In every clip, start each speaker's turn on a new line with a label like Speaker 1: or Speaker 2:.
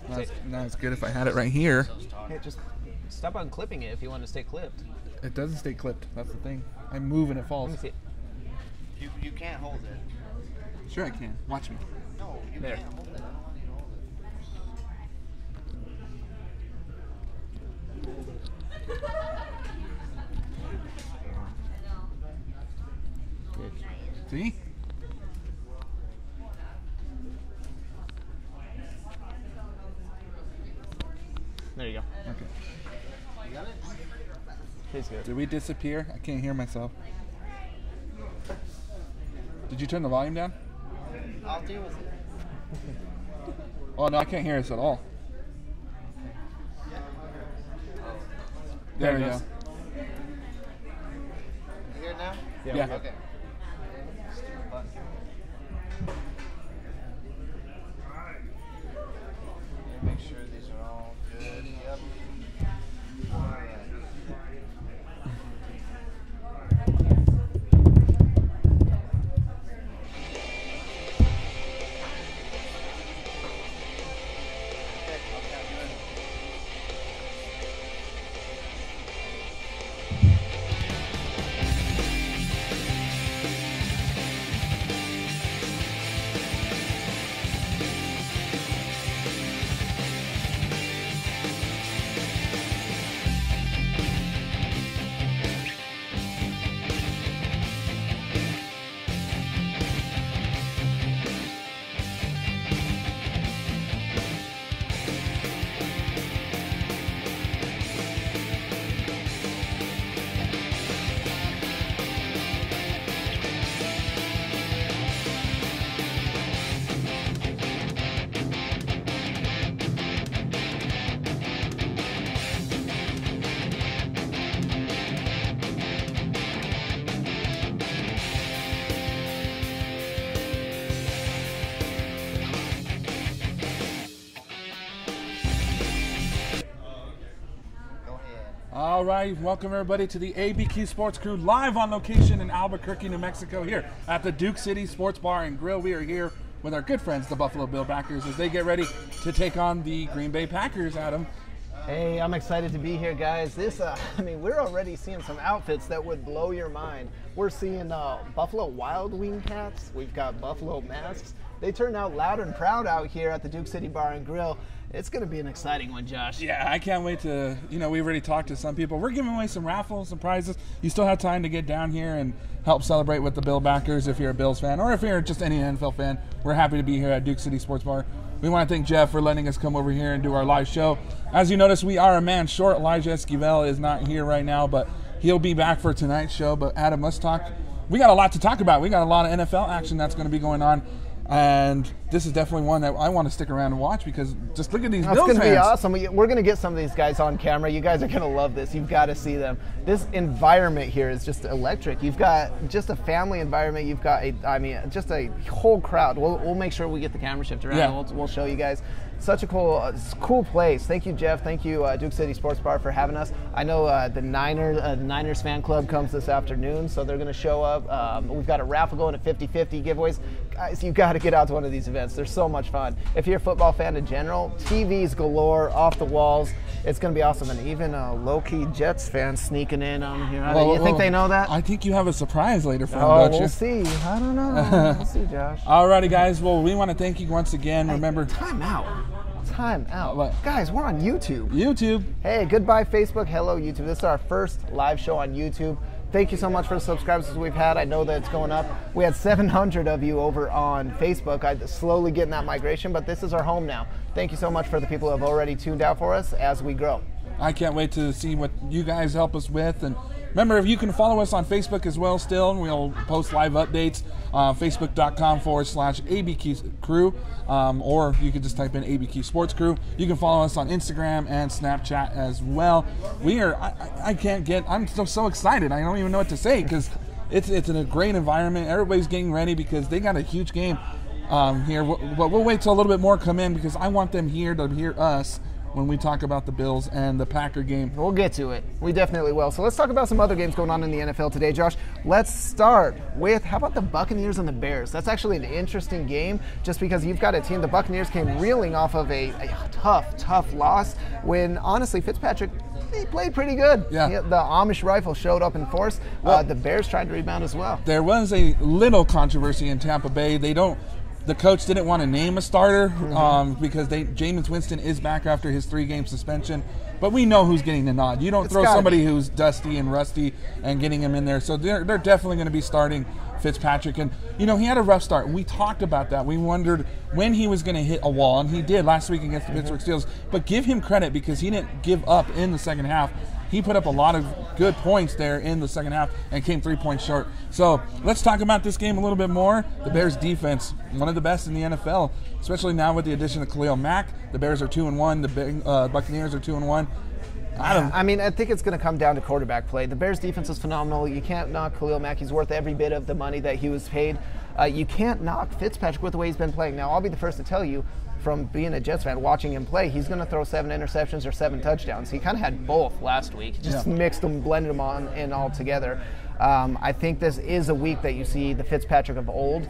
Speaker 1: Not as good if I had it right here.
Speaker 2: Hey, just stop unclipping it if you want to stay clipped.
Speaker 1: It doesn't stay clipped. That's the thing. I move and it falls.
Speaker 2: Let me see it.
Speaker 3: You can't hold it.
Speaker 1: Sure I can. Watch me.
Speaker 3: No, you
Speaker 2: There.
Speaker 3: can't hold it.
Speaker 1: See?
Speaker 2: There you go.
Speaker 1: Okay.
Speaker 3: You got it?
Speaker 2: Tastes good.
Speaker 1: Did we disappear? I can't hear myself. Did you turn the volume down?
Speaker 3: I'll deal with it.
Speaker 1: Oh, no, I can't hear us at all. There we go.
Speaker 3: You hear it now?
Speaker 1: Yeah.
Speaker 3: Okay. Stupid button. Yeah, make sure these are all good. Yep.
Speaker 1: All right, welcome everybody to the ABQ Sports Crew live on location in Albuquerque, New Mexico, here at the Duke City Sports Bar and Grill. We are here with our good friends, the Buffalo Bill backers, as they get ready to take on the Green Bay Packers. Adam.
Speaker 2: Hey, I'm excited to be here, guys. I mean, we're already seeing some outfits that would blow your mind. We're seeing Buffalo Wild Wing hats. We've got Buffalo masks. They turned out loud and proud out here at the Duke City Bar and Grill. It's going to be an exciting one, Josh.
Speaker 1: Yeah, I can't wait to, we've already talked to some people. We're giving away some raffles, some prizes. You still have time to get down here and help celebrate with the Bill backers if you're a Bills fan, or if you're just any NFL fan. We're happy to be here at Duke City Sports Bar. We want to thank Jeff for letting us come over here and do our live show. As you notice, we are a man short. Elijah Esquivel is not here right now, but he'll be back for tonight's show. But Adam, let's talk. We got a lot to talk about. We got a lot of NFL action that's going to be going on. And this is definitely one that I want to stick around and watch, because just look at these Bills fans.
Speaker 2: It's going to be awesome. We're going to get some of these guys on camera. You guys are going to love this. You've got to see them. This environment here is just electric. You've got just a family environment. You've got just a whole crowd. We'll make sure we get the camera shifted around.
Speaker 1: Yeah.
Speaker 2: We'll show you guys. Such a cool place. Thank you, Jeff. Thank you, Duke City Sports Bar, for having us. I know the Niners fan club comes this afternoon, so they're going to show up. We've got a raffle going at 50-50 giveaways. Guys, you got to get out to one of these events. They're so much fun. If you're a football fan in general, TVs galore, off the walls. It's going to be awesome. And even low-key Jets fans sneaking in on here. You think they know that?
Speaker 1: I think you have a surprise later for them,
Speaker 2: don't
Speaker 1: you?
Speaker 2: We'll see. I don't know. We'll see, Josh.
Speaker 1: Alrighty, guys. Well, we want to thank you once again. Remember,
Speaker 2: Time out.
Speaker 1: What?
Speaker 2: Guys, we're on YouTube.
Speaker 1: YouTube.
Speaker 2: Hey, goodbye Facebook, hello YouTube. This is our first live show on YouTube. Thank you so much for the subscribers we've had. I know that it's going up. We had 700 of you over on Facebook. I'm slowly getting that migration, but this is our home now. Thank you so much for the people who have already tuned out for us as we grow.
Speaker 1: I can't wait to see what you guys help us with. And remember, if you can follow us on Facebook as well still, and we'll post live updates on facebook.com/ABQ Crew, or you can just type in ABQ Sports Crew. You can follow us on Instagram and Snapchat as well. I'm so excited. I don't even know what to say, because it's in a great environment. Everybody's getting ready because they got a huge game here. But we'll wait till a little bit more come in, because I want them here to hear us when we talk about the Bills and the Packer game.
Speaker 2: We'll get to it. We definitely will. So let's talk about some other games going on in the NFL today, Josh. Let's start with, how about the Buccaneers and the Bears? That's actually an interesting game just because you've got a team, the Buccaneers came reeling off of a tough loss when, honestly, Fitzpatrick, he played pretty good.
Speaker 1: Yeah.
Speaker 2: The Amish rifle showed up in force. The Bears tried to rebound as well.
Speaker 1: There was a little controversy in Tampa Bay. The coach didn't want to name a starter because Jameis Winston is back after his 3-game suspension. But we know who's getting the nod. You don't throw somebody who's dusty and rusty and getting him in there. So they're definitely going to be starting Fitzpatrick. And, he had a rough start. We talked about that. We wondered when he was going to hit a wall, and he did last week against the Pittsburgh Steelers. But give him credit because he didn't give up in the second half. He put up a lot of good points there in the second half and came 3 points short. So let's talk about this game a little bit more. The Bears defense, one of the best in the NFL, especially now with the addition of Khalil Mack. The Bears are 2-1. The Buccaneers are 2-1.
Speaker 2: I think it's going to come down to quarterback play. The Bears defense is phenomenal. You can't knock Khalil Mack. He's worth every bit of the money that he was paid. You can't knock Fitzpatrick with the way he's been playing. Now, I'll be the first to tell you, from being a Jets fan, watching him play, he's going to throw 7 interceptions or 7 touchdowns. He kind of had both last week. He just mixed them, blended them in all together. I think this is a week that you see the Fitzpatrick of old.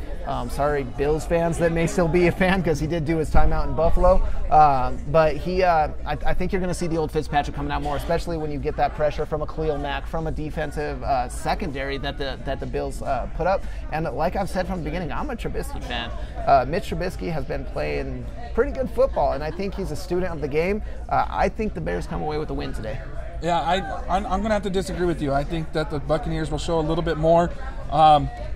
Speaker 2: Sorry, Bills fans that may still be a fan because he did do his timeout in Buffalo. But I think you're going to see the old Fitzpatrick coming out more, especially when you get that pressure from a Khalil Mack, from a defensive secondary that the Bills put up. And like I've said from the beginning, I'm a Trubisky fan. Mitch Trubisky has been playing pretty good football, and I think he's a student of the game. I think the Bears come away with a win today.
Speaker 1: Yeah, I'm going to have to disagree with you. I think that the Buccaneers will show a little bit more.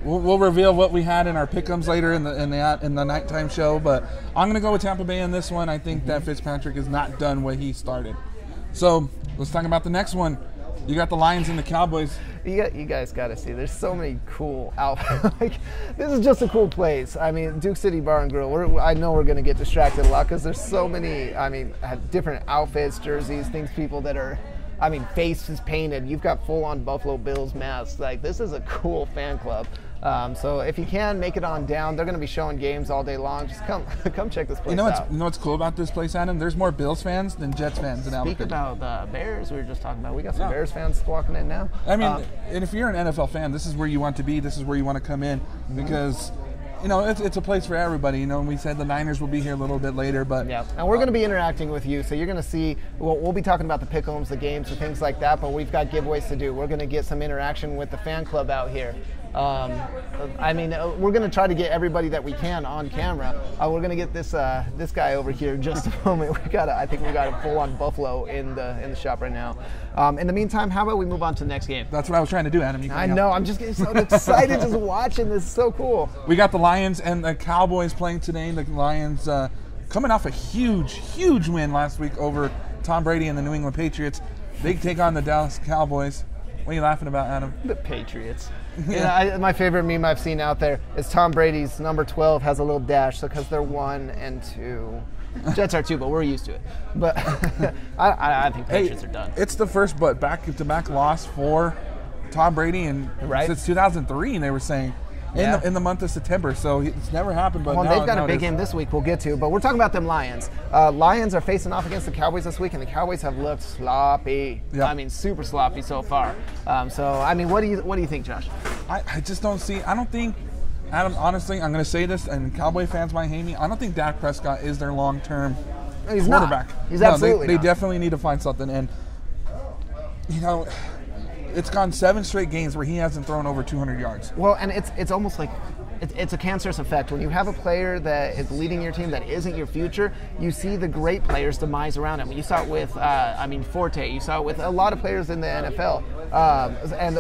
Speaker 1: We'll reveal what we had in our pick'ems later in the nighttime show, but I'm going to go with Tampa Bay in this one. I think that Fitzpatrick is not done what he started. So let's talk about the next one. You got the Lions and the Cowboys.
Speaker 2: You guys got to see. There's so many cool outfits. This is just a cool place. I mean, Duke City Bar and Grill. I know we're going to get distracted a lot because there's so many. Different outfits, jerseys, things. People that are. Faces painted. You've got full-on Buffalo Bills masks. This is a cool fan club. So if you can, make it on down. They're going to be showing games all day long. Just come check this place out.
Speaker 1: You know what's cool about this place, Adam? There's more Bills fans than Jets fans in Albuquerque.
Speaker 2: Speak about the Bears we were just talking about. We got some Bears fans squawking in now.
Speaker 1: And if you're an NFL fan, this is where you want to be. This is where you want to come in because it's a place for everybody. And we said the Niners will be here a little bit later, but
Speaker 2: yeah. And we're going to be interacting with you, so you're going to see. We'll be talking about the pick'ems, the games, and things like that. But we've got giveaways to do. We're going to get some interaction with the fan club out here. We're going to try to get everybody that we can on camera. We're going to get this guy over here in just a moment. I think we got a full-on Buffalo in the shop right now. In the meantime, how about we move on to the next game?
Speaker 1: That's what I was trying to do, Adam.
Speaker 2: I know. I'm just getting so excited just watching this. It's so cool.
Speaker 1: We got the Lions and the Cowboys playing today. The Lions coming off a huge win last week over Tom Brady and the New England Patriots. They take on the Dallas Cowboys. What are you laughing about, Adam?
Speaker 2: The Patriots. My favorite meme I've seen out there is Tom Brady's number 12 has a little dash, so because they're 1 and 2. Jets are 2, but we're used to it. But I think Patriots are done.
Speaker 1: It's the first back-to-back loss for Tom Brady since 2003, they were saying. In the month of September, so it's never happened. But
Speaker 2: they've got a big game this week we'll get to, but we're talking about them Lions. Lions are facing off against the Cowboys this week, and the Cowboys have looked sloppy. Yep. Super sloppy so far. What do you think, Josh?
Speaker 1: I just don't see. I don't think, Adam, honestly, I'm going to say this, and Cowboy fans might hate me. I don't think Dak Prescott is their long-term quarterback.
Speaker 2: He's absolutely
Speaker 1: They definitely need to find something, and it's gone 7 straight games where he hasn't thrown over 200 yards.
Speaker 2: Well, and it's almost like it's a cancerous effect. When you have a player that is leading your team that isn't your future, you see the great players demise around him. You saw it with, Forte. You saw it with a lot of players in the NFL. And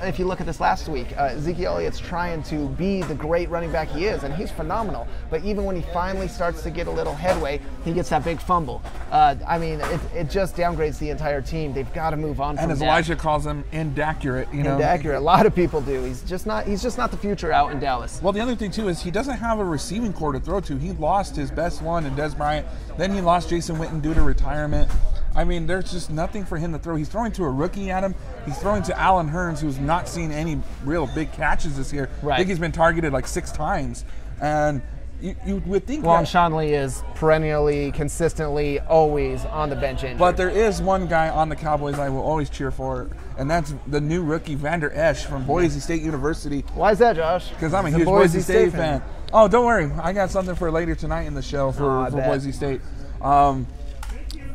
Speaker 2: if you look at this last week, Ezekiel Elliott's trying to be the great running back he is, and he's phenomenal. But even when he finally starts to get a little headway, he gets that big fumble. It just downgrades the entire team. They've got to move on from
Speaker 1: that. And as Elijah calls him, inaccurate.
Speaker 2: Inaccurate. A lot of people do. He's just not the future out in Dallas.
Speaker 1: Well, the other thing, too, is he doesn't have a receiving core to throw to. He lost his best one in Dez Bryant. Then he lost Jason Witten due to retirement. There's just nothing for him to throw. He's throwing to a rookie, Adam. He's throwing to Allen Hurns, who's not seen any real big catches this year.
Speaker 2: Right.
Speaker 1: I think he's been targeted like 6 times. And you would think
Speaker 2: Well, and
Speaker 1: that.
Speaker 2: Sean Lee is perennially, consistently, always on the bench injured.
Speaker 1: But there is one guy on the Cowboys I will always cheer for, and that's the new rookie Vander Esch from Boise State University.
Speaker 2: Why is that, Josh?
Speaker 1: Because I'm a
Speaker 2: He's
Speaker 1: huge Boise State fan. Oh, don't worry. I got something for later tonight in the show for
Speaker 2: bet.
Speaker 1: Boise State.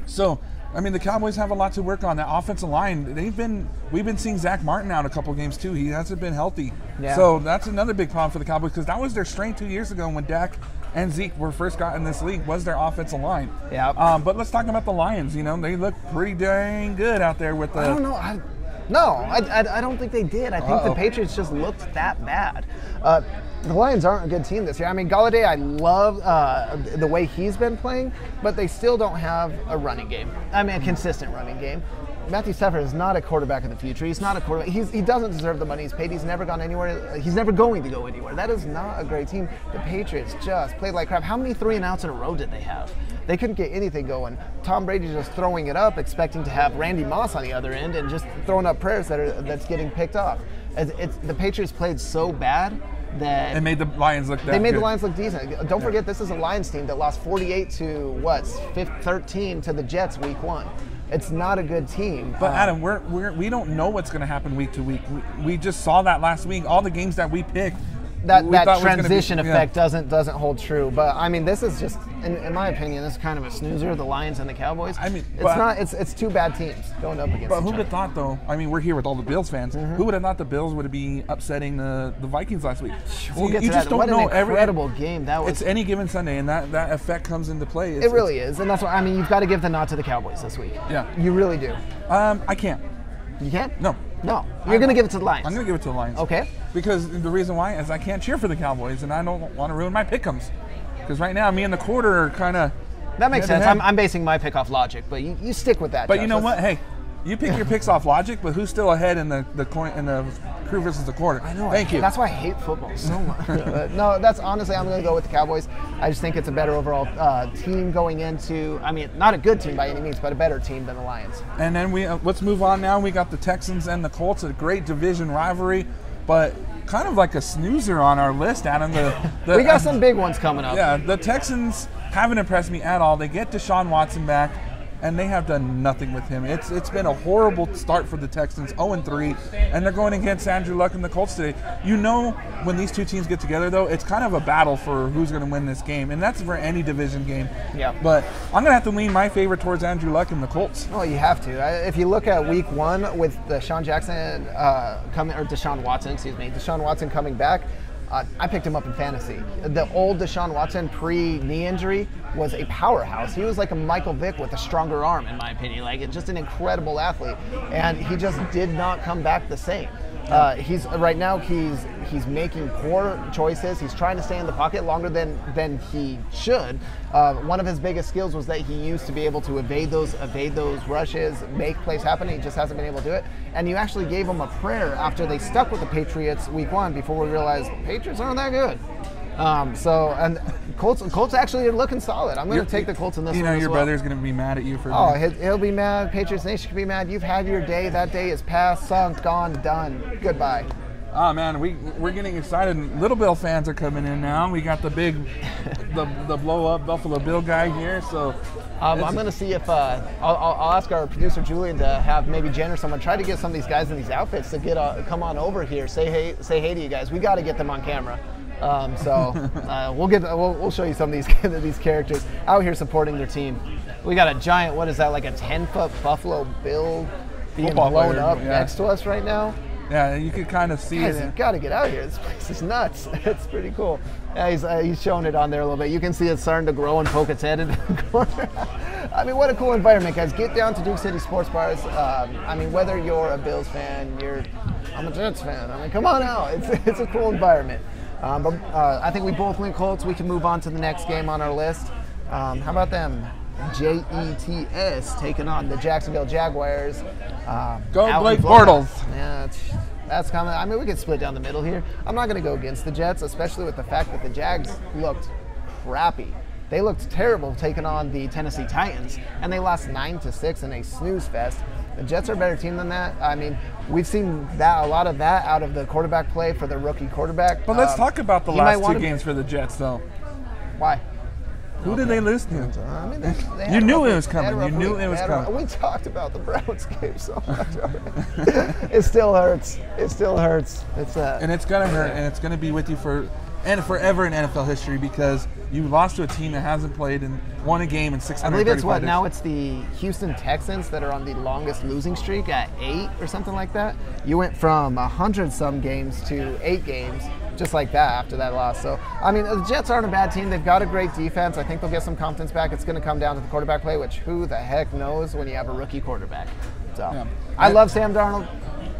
Speaker 1: So, I mean, the Cowboys have a lot to work on. That offensive line, we've been seeing Zach Martin out a couple games too. He hasn't been healthy.
Speaker 2: Yeah.
Speaker 1: So that's another big problem for the Cowboys because that was their strength 2 years ago when Dak and Zeke were first got in this league was their offensive line.
Speaker 2: Yeah.
Speaker 1: But let's talk about the Lions. You know, they look pretty dang good out there with the.
Speaker 2: I don't know. I don't think they did. I think the Patriots just looked that bad. The Lions aren't a good team this year. I mean, Galladay, I love the way he's been playing, but they still don't have a running game. I mean, a consistent running game. Matthew Stafford is not a quarterback of the future. He's not a quarterback. He doesn't deserve the money he's paid. He's never gone anywhere. He's never going to go anywhere. That is not a great team. The Patriots just played like crap. How many 3-and-outs in a row did they have? They couldn't get anything going. Tom Brady's just throwing it up, expecting to have Randy Moss on the other end and just throwing up prayers that's getting picked off. The Patriots played so bad that
Speaker 1: It made the Lions look.
Speaker 2: they made the Lions look decent. Don't forget, this is a Lions team that lost 48 to 13 to the Jets week 1. It's not a good team.
Speaker 1: But Adam, we don't know what's going to happen week to week. We just saw that last week. All the games that we picked,
Speaker 2: that
Speaker 1: we thought was gonna be-
Speaker 2: transition
Speaker 1: yeah.
Speaker 2: effect doesn't hold true. But I mean, this is just, in my opinion, this is kind of a snoozer. The Lions and the Cowboys.
Speaker 1: I mean,
Speaker 2: it's
Speaker 1: but-
Speaker 2: not. It's two bad teams going up against.
Speaker 1: But
Speaker 2: each
Speaker 1: who would
Speaker 2: other.
Speaker 1: have thought, though? I mean, we're here with all the Bills fans. Who would have thought the Bills would be upsetting the Vikings last week?
Speaker 2: We'll
Speaker 1: See,
Speaker 2: get to
Speaker 1: you just
Speaker 2: that.
Speaker 1: don't
Speaker 2: What
Speaker 1: know
Speaker 2: an incredible game that was.
Speaker 1: It's any given Sunday, and that effect comes into play.
Speaker 2: It really is, and that's why I mean you've got to give the nod to the Cowboys this week.
Speaker 1: Yeah.
Speaker 2: You really do.
Speaker 1: I can't.
Speaker 2: You can't?
Speaker 1: No.
Speaker 2: No. You're going to give it to the Lions.
Speaker 1: I'm going to give it to the Lions.
Speaker 2: Okay.
Speaker 1: Because the reason why is I can't cheer for the Cowboys, and I don't want to ruin my pick'ems. Because right now, me and the quarter are kind of.
Speaker 2: That makes sense. I'm basing my pick off logic, but you stick with that.
Speaker 1: But
Speaker 2: Josh.
Speaker 1: you know what? Hey, you pick your picks off logic, but who's still ahead in the crew versus the quarter?
Speaker 2: I know.
Speaker 1: Thank you.
Speaker 2: That's why I hate football so much. No, that's honestly, I'm going to go with the Cowboys. I just think it's a better overall team going into. I mean, not a good team by any means, but a better team than the Lions.
Speaker 1: And then let's move on now. We got the Texans and the Colts, a great division rivalry, but kind of like a snoozer on our list, Adam.
Speaker 2: We got some big ones coming up.
Speaker 1: Yeah, the Texans haven't impressed me at all. They get Deshaun Watson back, and they have done nothing with him. It's been a horrible start for the Texans, 0-3, and they're going against Andrew Luck and the Colts today. You know, when these two teams get together, though, it's kind of a battle for who's going to win this game, and that's for any division game.
Speaker 2: Yeah.
Speaker 1: But I'm going to have to lean my favorite towards Andrew Luck and the Colts.
Speaker 2: Well, you have to. If you look at Week 1 with Deshaun Watson coming back, I picked him up in fantasy. The old Deshaun Watson pre-knee injury was a powerhouse. He was like a Michael Vick with a stronger arm, in my opinion. Like, just an incredible athlete, and he just did not come back the same. He's making poor choices. He's trying to stay in the pocket longer than he should. One of his biggest skills was that he used to be able to evade those rushes, make plays happen. He just hasn't been able to do it. And you actually gave him a prayer after they stuck with the Patriots Week 1 before we realized Patriots aren't that good. And Colts actually are looking solid. I'm going to take the Colts in this one.
Speaker 1: You know,
Speaker 2: as
Speaker 1: your
Speaker 2: well.
Speaker 1: brother's going to be mad at you for
Speaker 2: Oh,
Speaker 1: that.
Speaker 2: he'll be mad. Patriots Nation can be mad. You've had your day. That day is past, sunk, gone, done. Goodbye.
Speaker 1: Oh man, we're getting excited. Little Bill fans are coming in now. We got the big, the blow up Buffalo Bill guy here. So
Speaker 2: I'm going to see if I'll ask our producer Julian to have maybe Jen or someone try to get some of these guys in these outfits to come on over here. Say hey to you guys. We got to get them on camera. We'll show you some of these characters out here supporting their team. We got a giant, what is that, like a 10-foot Buffalo Bill being
Speaker 1: Football
Speaker 2: blown
Speaker 1: player,
Speaker 2: up
Speaker 1: yeah.
Speaker 2: next to us right now.
Speaker 1: yeah, you could kind of see
Speaker 2: Guys,
Speaker 1: it.
Speaker 2: you've got to get out here. This place is nuts. It's pretty cool. Yeah, he's showing it on there a little bit. You can see it starting to grow and poke its head into the corner. I mean, what a cool environment, guys. Get down to Duke City Sports Bars. I mean, whether you're a Bills fan, I'm a Jets fan. I mean, come on out. It's a cool environment. But I think we both went Colts. We can move on to the next game on our list. How about them? Jets taking on the Jacksonville Jaguars.
Speaker 1: Go
Speaker 2: out in
Speaker 1: Blake
Speaker 2: Florida.
Speaker 1: Bortles.
Speaker 2: Yeah, that's coming. I mean, we could split down the middle here. I'm not going to go against the Jets, especially with the fact that the Jags looked crappy. They looked terrible taking on the Tennessee Titans, and they lost 9-6 in a snooze fest. The Jets are a better team than that. I mean, we've seen a lot of that out of the quarterback play for the rookie quarterback.
Speaker 1: But let's talk about the
Speaker 2: he might
Speaker 1: last
Speaker 2: wanna-
Speaker 1: two games for the Jets, though.
Speaker 2: Why?
Speaker 1: Who did they lose to?
Speaker 2: I mean, they had
Speaker 1: You
Speaker 2: a
Speaker 1: knew
Speaker 2: rough
Speaker 1: it was
Speaker 2: week. They had a
Speaker 1: coming. You
Speaker 2: rough
Speaker 1: knew
Speaker 2: week.
Speaker 1: it was
Speaker 2: They had a rough-
Speaker 1: coming.
Speaker 2: We talked about the Browns game so much already. It still hurts. It still hurts.
Speaker 1: And it's gonna hurt, and it's gonna be with you forever in NFL history because you lost to a team that hasn't played and won a game in 635
Speaker 2: I believe it's what
Speaker 1: days.
Speaker 2: now. It's the Houston Texans that are on the longest losing streak at 8 or something like that. You went from 100-some games to 8 games, just like that after that loss. So I mean, the Jets aren't a bad team. They've got a great defense. I think they'll get some confidence back. It's going to come down to the quarterback play, which who the heck knows when you have a rookie quarterback. So
Speaker 1: Yeah.
Speaker 2: I love Sam Darnold.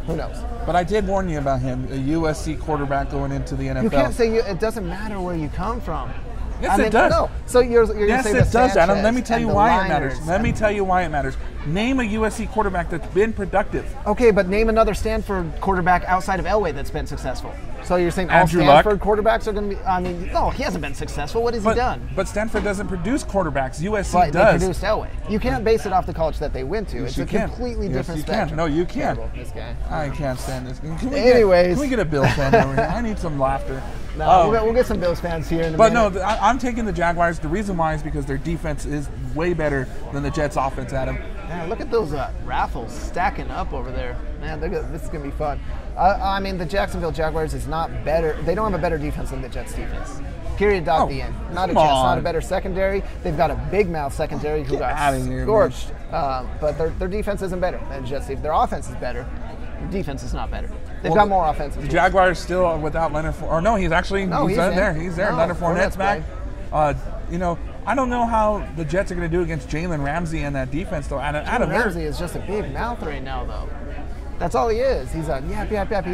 Speaker 2: Who knows?
Speaker 1: But I did warn you about him, a USC quarterback going into the NFL.
Speaker 2: You can't say it doesn't matter where you come from.
Speaker 1: Yes,
Speaker 2: I mean,
Speaker 1: it does.
Speaker 2: No. So you're going to
Speaker 1: Yes,
Speaker 2: say
Speaker 1: it
Speaker 2: the
Speaker 1: does, Adam.
Speaker 2: Sanchez
Speaker 1: Let me tell
Speaker 2: and
Speaker 1: you
Speaker 2: the
Speaker 1: why it matters.
Speaker 2: Liners
Speaker 1: Let me
Speaker 2: and-
Speaker 1: tell you why it matters. Name a USC quarterback that's been productive.
Speaker 2: Okay, but name another Stanford quarterback outside of Elway that's been successful. So you're saying all
Speaker 1: Andrew Luck?
Speaker 2: Stanford quarterbacks are going to be? I mean, no, he hasn't been successful. What has he done?
Speaker 1: But Stanford doesn't produce quarterbacks. USC
Speaker 2: But they
Speaker 1: does.
Speaker 2: produced Elway. You can't base it off the college that they went to.
Speaker 1: Yes,
Speaker 2: It's
Speaker 1: you
Speaker 2: a
Speaker 1: can.
Speaker 2: completely
Speaker 1: Yes,
Speaker 2: different
Speaker 1: you can.
Speaker 2: spectrum.
Speaker 1: No, you can.
Speaker 2: Terrible, this guy.
Speaker 1: I can't stand this.
Speaker 2: Anyways.
Speaker 1: Can we get a Bills fan over here? I need some laughter.
Speaker 2: No, we'll get some Bills fans here in a
Speaker 1: But
Speaker 2: minute.
Speaker 1: no, I'm taking the Jaguars. The reason why is because their defense is way better than the Jets' offense, Adam.
Speaker 2: Man, look at those raffles stacking up over there. Man, this is going to be fun. I mean, the Jacksonville Jaguars is not better. They don't have a better defense than the Jets' defense. Period. Dot.
Speaker 1: Oh,
Speaker 2: The end. Not a
Speaker 1: come
Speaker 2: chance. Not
Speaker 1: on.
Speaker 2: a better secondary. They've got a big mouth secondary who
Speaker 1: Get
Speaker 2: got
Speaker 1: outta here, man.
Speaker 2: scorched. But their defense isn't better than Jets. Their offense is better. Their defense is not better. They've got more offensive.
Speaker 1: The
Speaker 2: tools.
Speaker 1: Jaguars still without Leonard Fournette. Or no, he's actually
Speaker 2: No,
Speaker 1: he's
Speaker 2: he's in.
Speaker 1: there. He's there.
Speaker 2: No,
Speaker 1: Leonard Fournette's
Speaker 2: Fournette's
Speaker 1: back. I don't know how the Jets are going to do against Jalen Ramsey and that defense, though. Adam,
Speaker 2: Ramsey is just a big mouth right now, though. That's all he is. He's a yap, yap, yap.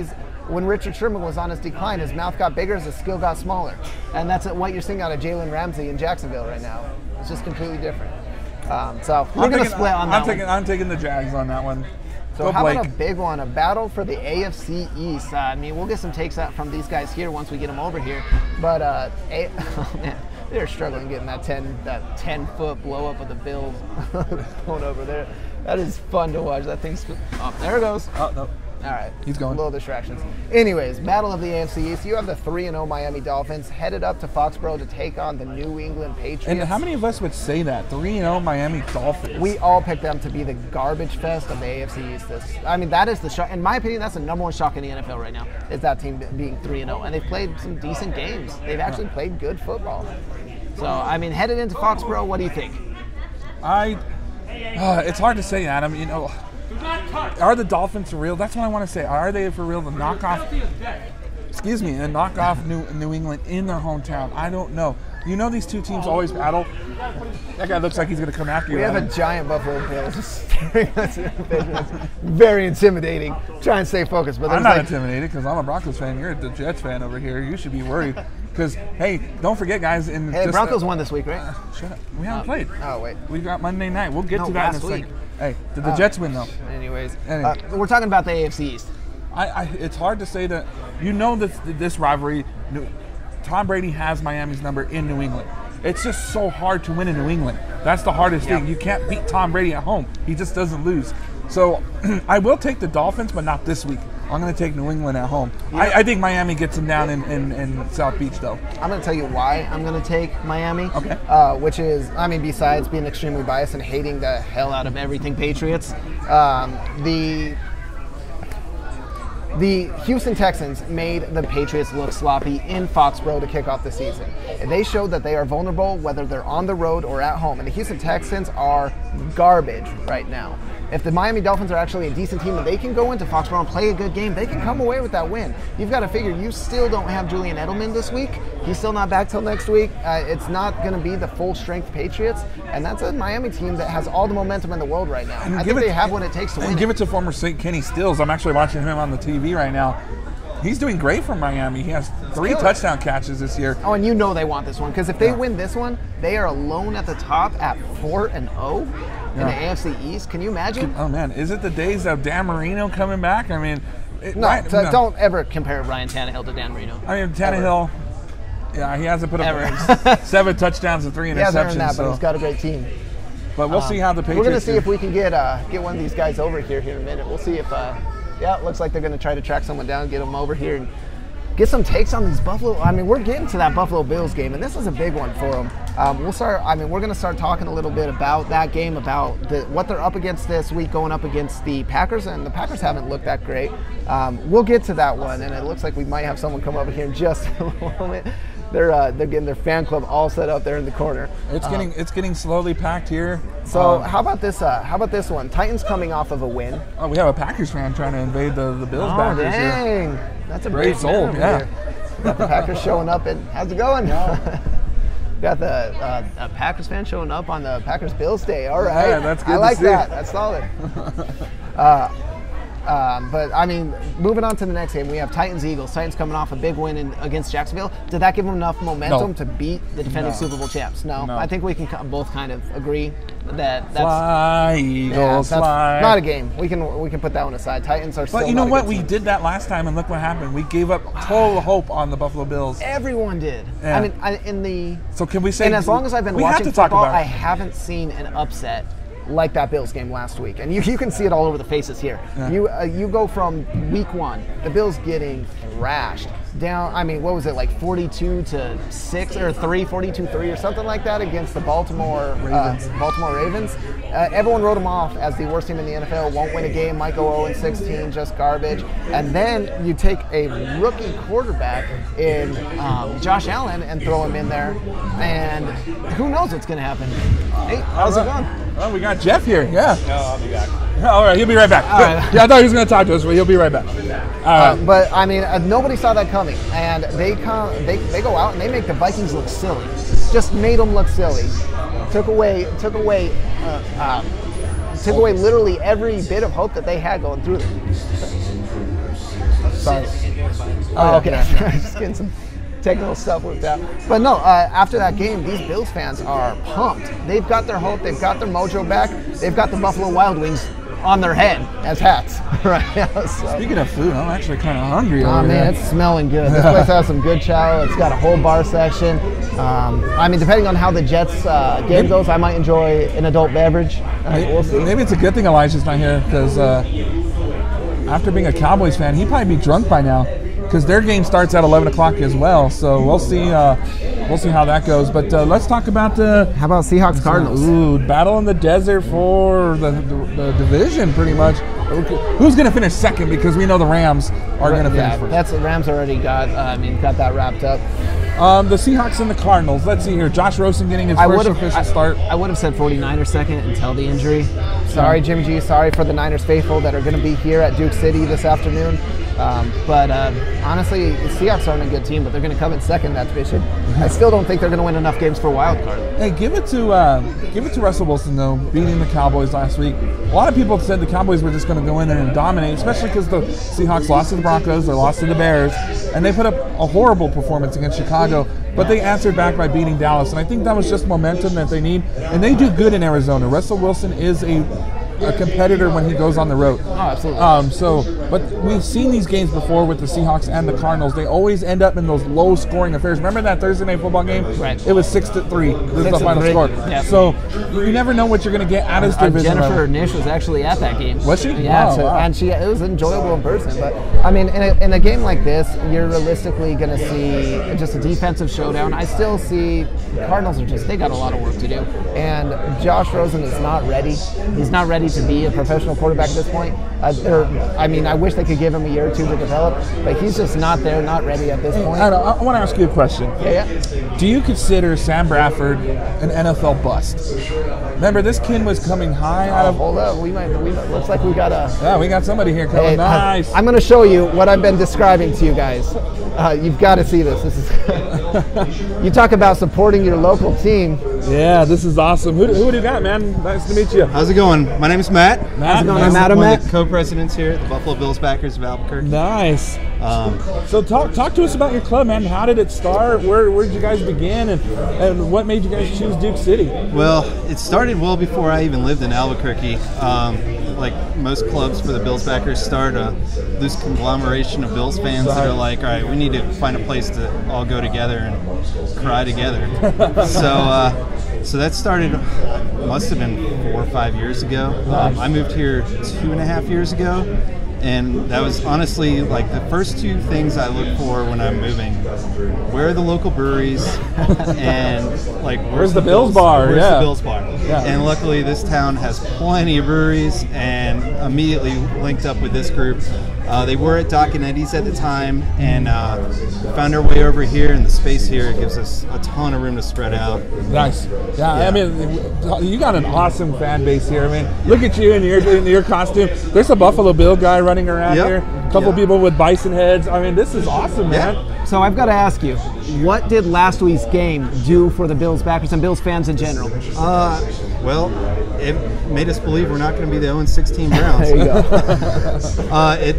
Speaker 2: When Richard Sherman was on his decline, his mouth got bigger, his skill got smaller. And that's what you're seeing out of Jalen Ramsey in Jacksonville right now. It's just completely different. So we're going to split on that one.
Speaker 1: I'm taking the Jags on that one.
Speaker 2: So
Speaker 1: Go
Speaker 2: how
Speaker 1: Blake.
Speaker 2: about a big one, a battle for the AFC East? I mean, we'll get some takes out from these guys here once we get them over here. But oh man, they're struggling getting that 10-foot blow up of the Bills going over there. That is fun to watch. That thing's there it goes.
Speaker 1: Oh, no.
Speaker 2: All right.
Speaker 1: He's going.
Speaker 2: Little distractions. Anyways, battle of the AFC East. You have the 3-0 Miami Dolphins headed up to Foxborough to take on the New England Patriots.
Speaker 1: And how many of us would say that? 3-0 Miami Dolphins.
Speaker 2: We all picked them to be the garbage fest of the AFC East. That is the shock. In my opinion, that's the number one shock in the NFL right now, is that team being 3-0. And they've played some decent games. They've actually played good football. So, I mean, headed into Foxborough, what do you think?
Speaker 1: It's hard to say, Adam. Are the Dolphins for real? That's what I want to say. Are they for real? The knockoff. Excuse me, and knock off New England in their hometown. I don't know. These two teams always battle. That guy looks like he's going to come after you.
Speaker 2: We have a giant Buffalo Bill just staring at us in the face. It's very intimidating. Try and stay focused. But
Speaker 1: I'm not intimidated because I'm a Broncos fan. You're a Jets fan over here. You should be worried. Because, hey, don't forget, guys.
Speaker 2: Hey, Broncos won this week, right?
Speaker 1: Shut up. We haven't played.
Speaker 2: Oh, wait.
Speaker 1: We got Monday night. We'll get
Speaker 2: No,
Speaker 1: to that in a
Speaker 2: last week.
Speaker 1: second. Hey, did the Jets win, though?
Speaker 2: Anyways,
Speaker 1: Anyway.
Speaker 2: we're talking about the AFC East.
Speaker 1: It's hard to say that. This rivalry, Tom Brady has Miami's number in New England. It's just so hard to win in New England. That's the hardest thing. You can't beat Tom Brady at home. He just doesn't lose. So I will take the Dolphins, but not this week. I'm going to take New England at home. I think Miami gets them down in South Beach, though.
Speaker 2: I'm going to tell you why I'm going to take Miami.
Speaker 1: Okay.
Speaker 2: Which is, besides being extremely biased and hating the hell out of everything Patriots, the Houston Texans made the Patriots look sloppy in Foxborough to kick off the season. They showed that they are vulnerable whether they're on the road or at home. And the Houston Texans are garbage right now. If the Miami Dolphins are actually a decent team and they can go into Foxborough and play a good game, they can come away with that win. You've got to figure you still don't have Julian Edelman this week. He's still not back till next week. It's not going to be the full-strength Patriots. And that's a Miami team that has all the momentum in the world right now. I think they have what it takes to win.
Speaker 1: And give it to former St. Kenny Stills. I'm actually watching him on the TV right now. He's doing great for Miami. He has 3 touchdown catches this year.
Speaker 2: Oh, and they want this one because if they win this one, they are alone at the top at 4-0 in the AFC East. Can you imagine?
Speaker 1: Oh man, is it the days of Dan Marino coming back? I mean,
Speaker 2: don't ever compare Ryan Tannehill to Dan Marino.
Speaker 1: I mean, Tannehill, he hasn't put up 7 touchdowns and 3 interceptions.
Speaker 2: He hasn't earned that, but he's got a great team.
Speaker 1: But we'll see how the Patriots.
Speaker 2: We're going to see if we can get one of these guys over here in a minute. We'll see if. It looks like they're going to try to track someone down, get them over here, and get some takes on these Buffalo. I mean, we're getting to that Buffalo Bills game, and this is a big one for them. We're going to start talking a little bit about that game, about what they're up against this week, going up against the Packers, and the Packers haven't looked that great. We'll get to that one, and it looks like we might have someone come over here in just a moment. They're getting their fan club all set up there in the corner.
Speaker 1: It's getting slowly packed here.
Speaker 2: So how about this? How about this one? Titans coming off of a win.
Speaker 1: Oh, we have a Packers fan trying to invade the Bills backers
Speaker 2: dang.
Speaker 1: here.
Speaker 2: That's a
Speaker 1: brave soul. Yeah.
Speaker 2: Got the Packers showing up, and how's it going? Got the Packers fan showing up on the Packers Bills Day. All right,
Speaker 1: yeah, that's good.
Speaker 2: I like
Speaker 1: to see.
Speaker 2: that. That's solid. But I mean, moving on to the next game, we have Titans-Eagles. Titans coming off a big win against Jacksonville. Did that give them enough momentum to beat the defending Super Bowl champs? No. I think we can both kind of agree that that's
Speaker 1: fly, Eagles, fly.
Speaker 2: Not a game. We can put that one aside. Titans are still.
Speaker 1: But you know what? We did that last time, and look what happened. We gave up total hope on the Buffalo Bills.
Speaker 2: Everyone did.
Speaker 1: Yeah.
Speaker 2: I mean,
Speaker 1: So can we say?
Speaker 2: And as long as I've been watching
Speaker 1: talk
Speaker 2: football,
Speaker 1: about it.
Speaker 2: I haven't seen an upset like that Bills game last week, and you can see it all over the faces here. Yeah. You go from week 1, the Bills getting thrashed down. I mean, what was it, like 42-6 or 42-3 or something like that against the Baltimore Ravens. Everyone wrote them off as the worst team in the NFL. Won't win a game. Might go 0-16, just garbage. And then you take a rookie quarterback in Josh Allen and throw him in there, and who knows what's going to happen? Hey, how's it going?
Speaker 1: Oh, we got Jeff here. Yeah.
Speaker 3: No, I'll be back.
Speaker 1: All right, he'll be right back.
Speaker 2: Right.
Speaker 1: Yeah, I thought he was going to talk to us, but he'll be right back.
Speaker 2: But I mean, nobody saw that coming, and they go out and they make the Vikings look silly. Just made them look silly. Took away literally every bit of hope that they had going through them. Sorry. Oh, okay. Just getting some technical stuff worked out. But no, after that game, these Bills fans are pumped. They've got their hope. They've got their mojo back. They've got the Buffalo Wild Wings on their head as hats right now. So.
Speaker 1: Speaking of food, I'm actually kind of hungry.
Speaker 2: Oh man, it's smelling good. This place has some good chow. It's got a whole bar section. I mean, depending on how the Jets game goes, I might enjoy an adult beverage. We'll see.
Speaker 1: Maybe it's a good thing Elijah's not here, because after being a Cowboys fan, he'd probably be drunk by now, because their game starts at 11 o'clock as well. So we'll see. We'll see how that goes. But let's talk about
Speaker 2: how about Seahawks Cardinals?
Speaker 1: Ooh, battle in the desert for the division, pretty much. Who's going to finish second? Because we know the Rams are going to finish first.
Speaker 2: That's the Rams already got. Got that wrapped up.
Speaker 1: The Seahawks and the Cardinals. Let's see here. Josh Rosen getting his first official start.
Speaker 2: I would have said 49ers second until the injury. Sorry, Jimmy G. Sorry for the Niners faithful that are going to be here at Duke City this afternoon. But honestly, the Seahawks aren't a good team, but they're going to come in second in that division. I still don't think they're going to win enough games for a wild card.
Speaker 1: Hey, give it to Russell Wilson though, beating the Cowboys last week. A lot of people said the Cowboys were just going to go in there and dominate, especially because the Seahawks lost to the Broncos, they lost to the Bears, and they put up a horrible performance against Chicago. But they answered back by beating Dallas, and I think that was just momentum that they need. And they do good in Arizona. Russell Wilson is a competitor when he goes on the road.
Speaker 2: Oh, absolutely.
Speaker 1: But we've seen these games before with the Seahawks and the Cardinals. They always end up in those low-scoring affairs. Remember that Thursday night football game?
Speaker 2: Right.
Speaker 1: It was 6-3. This is the final score.
Speaker 2: Yep.
Speaker 1: So you never know what you're going to get out of this division.
Speaker 2: Jennifer Nish was actually at that game.
Speaker 1: Was she?
Speaker 2: Yeah,
Speaker 1: wow.
Speaker 2: And it was enjoyable in person. But I mean, in a game like this, you're realistically going to see just a defensive showdown. I still see the Cardinals they got a lot of work to do. And Josh Rosen is not ready. He's not ready to be a professional quarterback at this point. I wish they could give him a year or two to develop, but he's just not there, not ready at this point.
Speaker 1: I want to ask you a question.
Speaker 2: Yeah.
Speaker 1: Do you consider Sam Bradford an NFL bust? Remember, this kid was coming high out of...
Speaker 2: Hold up. We looks like we got a...
Speaker 1: Yeah, we got somebody here coming. Nice.
Speaker 2: I'm going to show you what I've been describing to you guys. You've got to see this. This is... You talk about supporting your local team.
Speaker 1: Yeah, this is awesome. Who do you got, man? Nice to meet you.
Speaker 4: How's it going? My name is Matt.
Speaker 2: How's it going?
Speaker 4: I'm
Speaker 2: Matt.
Speaker 4: one of the co-presidents here at the Buffalo Bills Backers of Albuquerque.
Speaker 1: Nice. So talk to us about your club, man. How did it start? Where did you guys begin? And what made you guys choose Duke City?
Speaker 4: Well, it started well before I even lived in Albuquerque. Like most clubs for the Bills Backers start a loose conglomeration of Bills fans that are like, all right, we need to find a place to all go together and cry together. So that started, must have been 4 or 5 years ago. I moved here 2.5 years ago, And that was honestly like the first two things I look for when I'm moving. Where are the local breweries, and like
Speaker 1: where's the Bills bar?
Speaker 4: Where's
Speaker 1: Yeah.
Speaker 4: the Bills bar?
Speaker 1: Yeah.
Speaker 4: And luckily this town has plenty of breweries, and immediately linked up with this group. They were at Doc and Eddie's at the time, and found our way over here, and the space here gives us a ton of room to spread out.
Speaker 1: Nice. Yeah, I mean, you got an awesome fan base here. I mean, look at you in your costume. There's a Buffalo Bill guy running around
Speaker 4: Yep.
Speaker 1: here. A couple people with bison heads. I mean, this is awesome, man.
Speaker 2: So I've got to ask you, what did last week's game do for the Bills backers and Bills fans in general?
Speaker 4: Well, it made us believe we're not going to be the 0-16 Browns.
Speaker 2: There you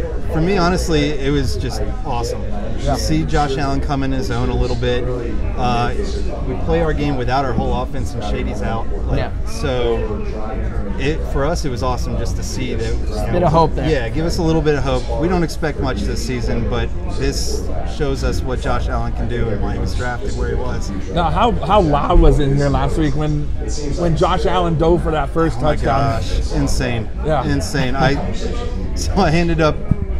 Speaker 2: go.
Speaker 4: For me, honestly, it was just awesome. To see Josh Allen come in his own a little bit. We play our game without our whole offense, and Shady's out. So for us, it was awesome just to see that.
Speaker 2: Bit of hope there.
Speaker 4: Yeah, give us a little bit of hope. We don't expect much this season, but this shows us what Josh Allen can do and why he was drafted where he was.
Speaker 1: Now, how loud was it in here last week when Josh Allen dove for that first touchdown?
Speaker 4: Oh my gosh, insane.
Speaker 1: Yeah.
Speaker 4: Insane. So I ended up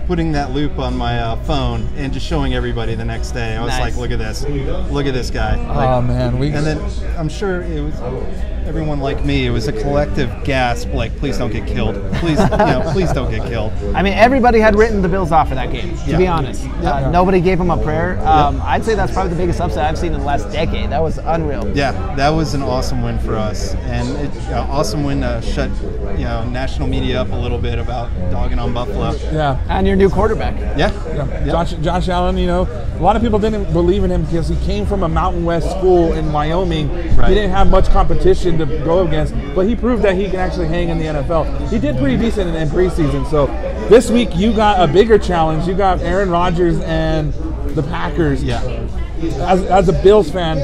Speaker 4: putting that loop on my phone and just showing everybody the next day. I was like, look at this guy.
Speaker 1: Oh man,
Speaker 4: and then I'm sure it was everyone like me. It was a collective gasp, like, please don't get killed. Please, please don't get killed.
Speaker 2: I mean, everybody had written the Bills off for that game, to be honest. Nobody gave them a prayer. I'd say that's probably the biggest upset I've seen in the last decade. That was unreal.
Speaker 4: Yeah, that was an awesome win for us, and awesome win to shut national media up a little bit about dogging on Buffalo.
Speaker 1: Yeah,
Speaker 2: and your new quarterback.
Speaker 4: Yeah.
Speaker 1: Josh Allen. A lot of people didn't believe in him because he came from a Mountain West school in Wyoming.
Speaker 4: Right.
Speaker 1: He didn't have much competition to go against, but he proved that he can actually hang in the NFL. He did pretty decent in preseason. So this week you got a bigger challenge. You got Aaron Rodgers and the Packers.
Speaker 4: Yeah.
Speaker 1: As a Bills fan,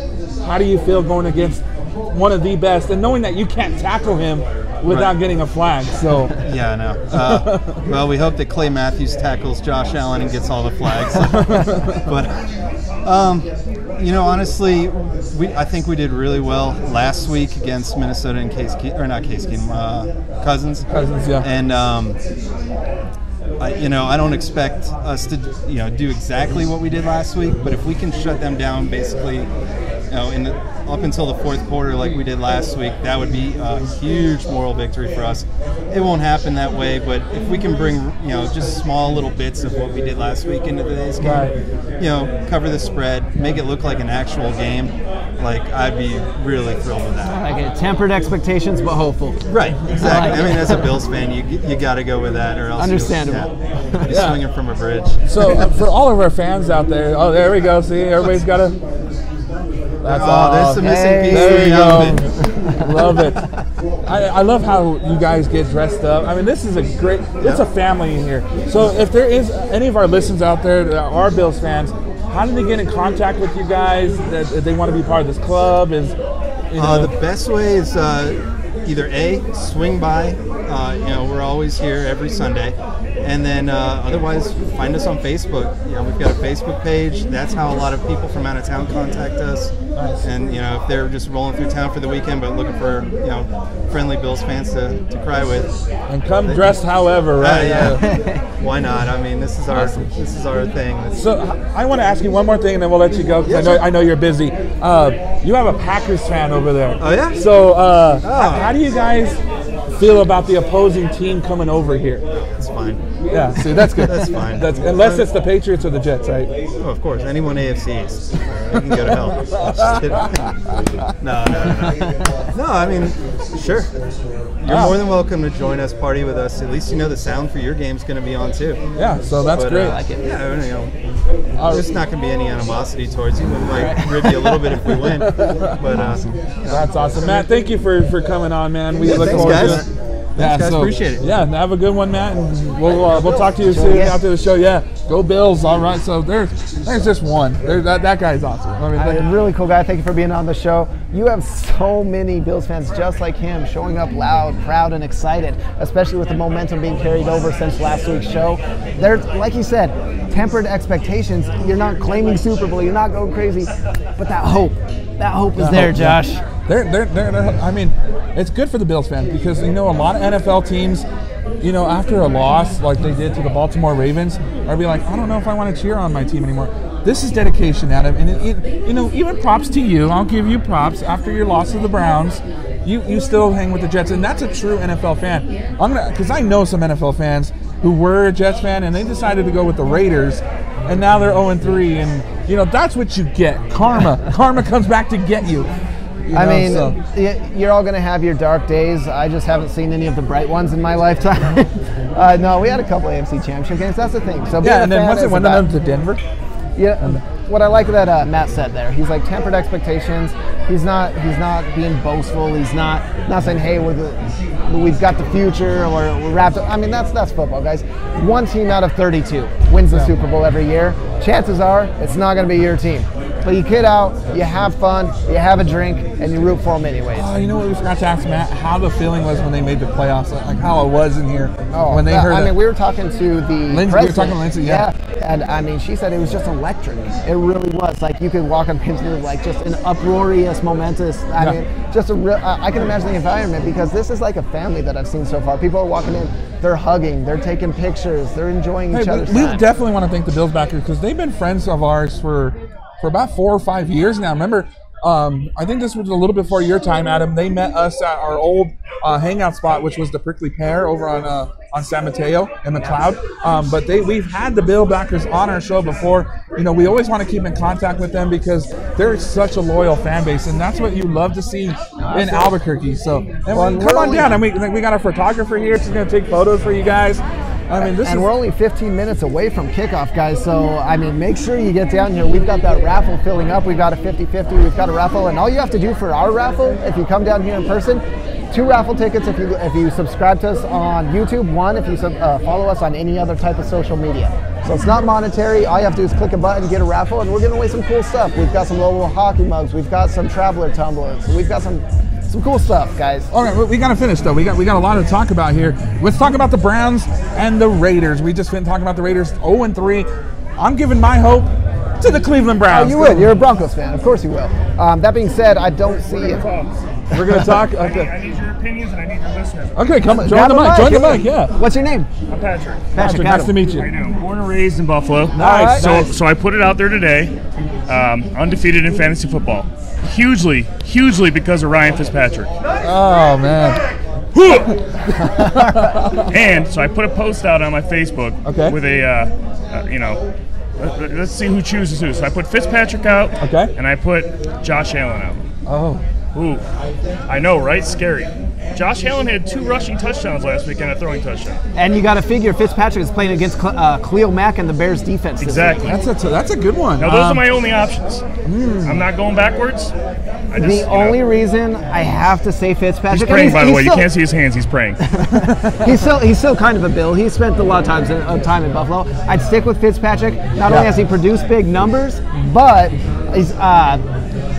Speaker 1: how do you feel going against one of the best and knowing that you can't tackle him without getting a flag? So
Speaker 4: yeah, I know. Well, we hope that Clay Matthews tackles Josh Allen and gets all the flags. But honestly, I think we did really well last week against Minnesota and Cousins.
Speaker 1: Cousins, yeah.
Speaker 4: And I don't expect us to do exactly what we did last week, but if we can shut them down basically up until the fourth quarter like we did last week, that would be a huge moral victory for us. It won't happen that way, but if we can bring just small little bits of what we did last week into today's game, cover the spread, make it look like an actual game, like I'd be really thrilled with that.
Speaker 2: I like it. Tempered expectations, but hopeful.
Speaker 4: Right, exactly. I mean, as a Bills fan, you got to go with that, or else
Speaker 2: understandable.
Speaker 4: You're swinging from a bridge.
Speaker 1: So for all of our fans out there, there we go. See, everybody's got a. That's
Speaker 4: there's some missing pieces.
Speaker 1: There you go. Love it. I love how you guys get dressed up. I mean, this is it's a family in here. So if there is any of our listeners out there that are Bills fans, how do they get in contact with you guys that they want to be part of this club?
Speaker 4: The best way is either swing by. We're always here every Sunday. And then otherwise, find us on Facebook. We've got a Facebook page. That's how a lot of people from out of town contact us.
Speaker 1: Nice.
Speaker 4: And if they're just rolling through town for the weekend but looking for friendly Bills fans to cry with,
Speaker 1: and come dressed however, right?
Speaker 4: Why not? I mean, this is our thing.
Speaker 1: So I want to ask you one more thing, and then we'll let you go because I know you're busy. You have a Packers fan over there.
Speaker 4: Oh yeah.
Speaker 1: So how do you guys feel about the opposing team coming over here?
Speaker 4: It's fine.
Speaker 1: Yeah, see, that's good.
Speaker 4: That's fine.
Speaker 1: Unless it's the Patriots or the Jets, right?
Speaker 4: Oh, of course. Anyone AFC East. They can go to hell. Just kidding. No. No, I mean, sure. You're more than welcome to join us, party with us. At least the sound for your game's going to be on too.
Speaker 1: Yeah, so that's great.
Speaker 2: I like it.
Speaker 4: Yeah, there's not going to be any animosity towards you. We might rib you a little bit if we win. But
Speaker 1: that's awesome, Matt. Thank you for coming on, man. We look forward to it.
Speaker 4: Thanks, guys. Appreciate it.
Speaker 1: Yeah, have a good one, Matt, and we'll talk to you soon after the show. Yeah, go Bills. All right. So there's just one. That guy's awesome. I mean,
Speaker 2: really cool guy. Thank you for being on the show. You have so many Bills fans just like him, showing up loud, proud, and excited, especially with the momentum being carried over since last week's show. There's, like you said, tempered expectations. You're not claiming Super Bowl. You're not going crazy, but that hope is there, Josh.
Speaker 1: I mean, it's good for the Bills fans because a lot of NFL teams you know, after a loss like they did to the Baltimore Ravens, I'd be like, I don't know if I want to cheer on my team anymore. This is dedication, Adam, and you know, even props to you. I'll give you props after your loss to the Browns. You still hang with the Jets, and that's a true NFL fan. Because I know some NFL fans who were a Jets fan, and they decided to go with the Raiders, and now they're 0-3, and you know that's what you get. Karma comes back to get you.
Speaker 2: I mean, you're all going to have your dark days. I just haven't seen any of the bright ones in my lifetime. No, we had a couple AFC Championship games. That's the thing. So
Speaker 1: yeah, and then once it went them to Denver.
Speaker 2: Yeah, what I like that Matt said there, he's like tempered expectations. He's not being boastful. He's not saying, hey, we've got the future or we're wrapped up. I mean, that's football, guys. One team out of 32 wins the Super Bowl every year. Chances are it's not going to be your team. But you get out, you have fun, you have a drink, and you root for them anyways.
Speaker 1: Oh, you know what we forgot to ask Matt? How the feeling was when they made the playoffs, like how it was in here when they heard.
Speaker 2: I mean, we were talking to the
Speaker 1: Lindsay. We were talking to Lindsay, yeah.
Speaker 2: And I mean, she said it was just electric. It really was. Like you could walk on into like just an uproarious, momentous. I mean, just a real. I can imagine the environment because this is like a family that I've seen so far. People are walking in, they're hugging, they're taking pictures, they're enjoying each other's time.
Speaker 1: We definitely want to thank the Bills backers because they've been friends of ours for about 4 or 5 years now. Remember, I think this was a little before your time, Adam. They met us at our old hangout spot, which was the Prickly Pear over on San Mateo and McLeod. But we've had the Bill backers on our show before. You know, we always want to keep in contact with them because they're such a loyal fan base, and that's what you love to see in Albuquerque. So come on down. I mean, we got a photographer here. She's going to take photos for you guys. I mean, we're
Speaker 2: only 15 minutes away from kickoff, guys. So, I mean, make sure you get down here. We've got that raffle filling up. We've got a 50-50. We've got a raffle. And all you have to do for our raffle, if you come down here in person, 2 raffle tickets if you subscribe to us on YouTube. 1 if you follow us on any other type of social media. So it's not monetary. All you have to do is click a button, get a raffle, and we're giving away some cool stuff. We've got some little hockey mugs. We've got some traveler tumblers. We've got some cool stuff, guys.
Speaker 1: All right, we got to finish though. We got a lot to talk about here. Let's talk about the Browns and the Raiders. We just been talking about the Raiders 0-3. I'm giving my hope to the Cleveland Browns.
Speaker 2: Oh, you would. You're a Broncos fan. Of course you will. That being said, I don't see it.
Speaker 1: We're going to talk.
Speaker 5: Okay. I need your opinions and I need your listeners.
Speaker 1: Okay, come on. Join the mic. Join the mic, yeah.
Speaker 2: What's your name?
Speaker 5: I'm Patrick.
Speaker 1: Patrick, nice to meet you.
Speaker 5: I know. Born and raised in Buffalo.
Speaker 1: Nice.
Speaker 5: So I put it out there today. Undefeated in fantasy football. Hugely because of Ryan Fitzpatrick.
Speaker 1: Oh, man.
Speaker 5: And so I put a post out on my Facebook with a, let's see who chooses who. So I put Fitzpatrick out, and I put Josh Allen out.
Speaker 1: Oh.
Speaker 5: Ooh, I know, right? Scary. Josh Allen had 2 rushing touchdowns last week and a throwing touchdown.
Speaker 2: And you got to figure Fitzpatrick is playing against Khalil Mack and the Bears defense.
Speaker 5: Exactly.
Speaker 1: That's a good one.
Speaker 5: Now those are my only options. I'm not going backwards.
Speaker 2: The only reason I have to say Fitzpatrick.
Speaker 5: He's praying, by the way. You can't see his hands. He's praying.
Speaker 2: he's still kind of a Bill. He spent a lot of time in Buffalo. I'd stick with Fitzpatrick. Not only has he produced big numbers, but he's.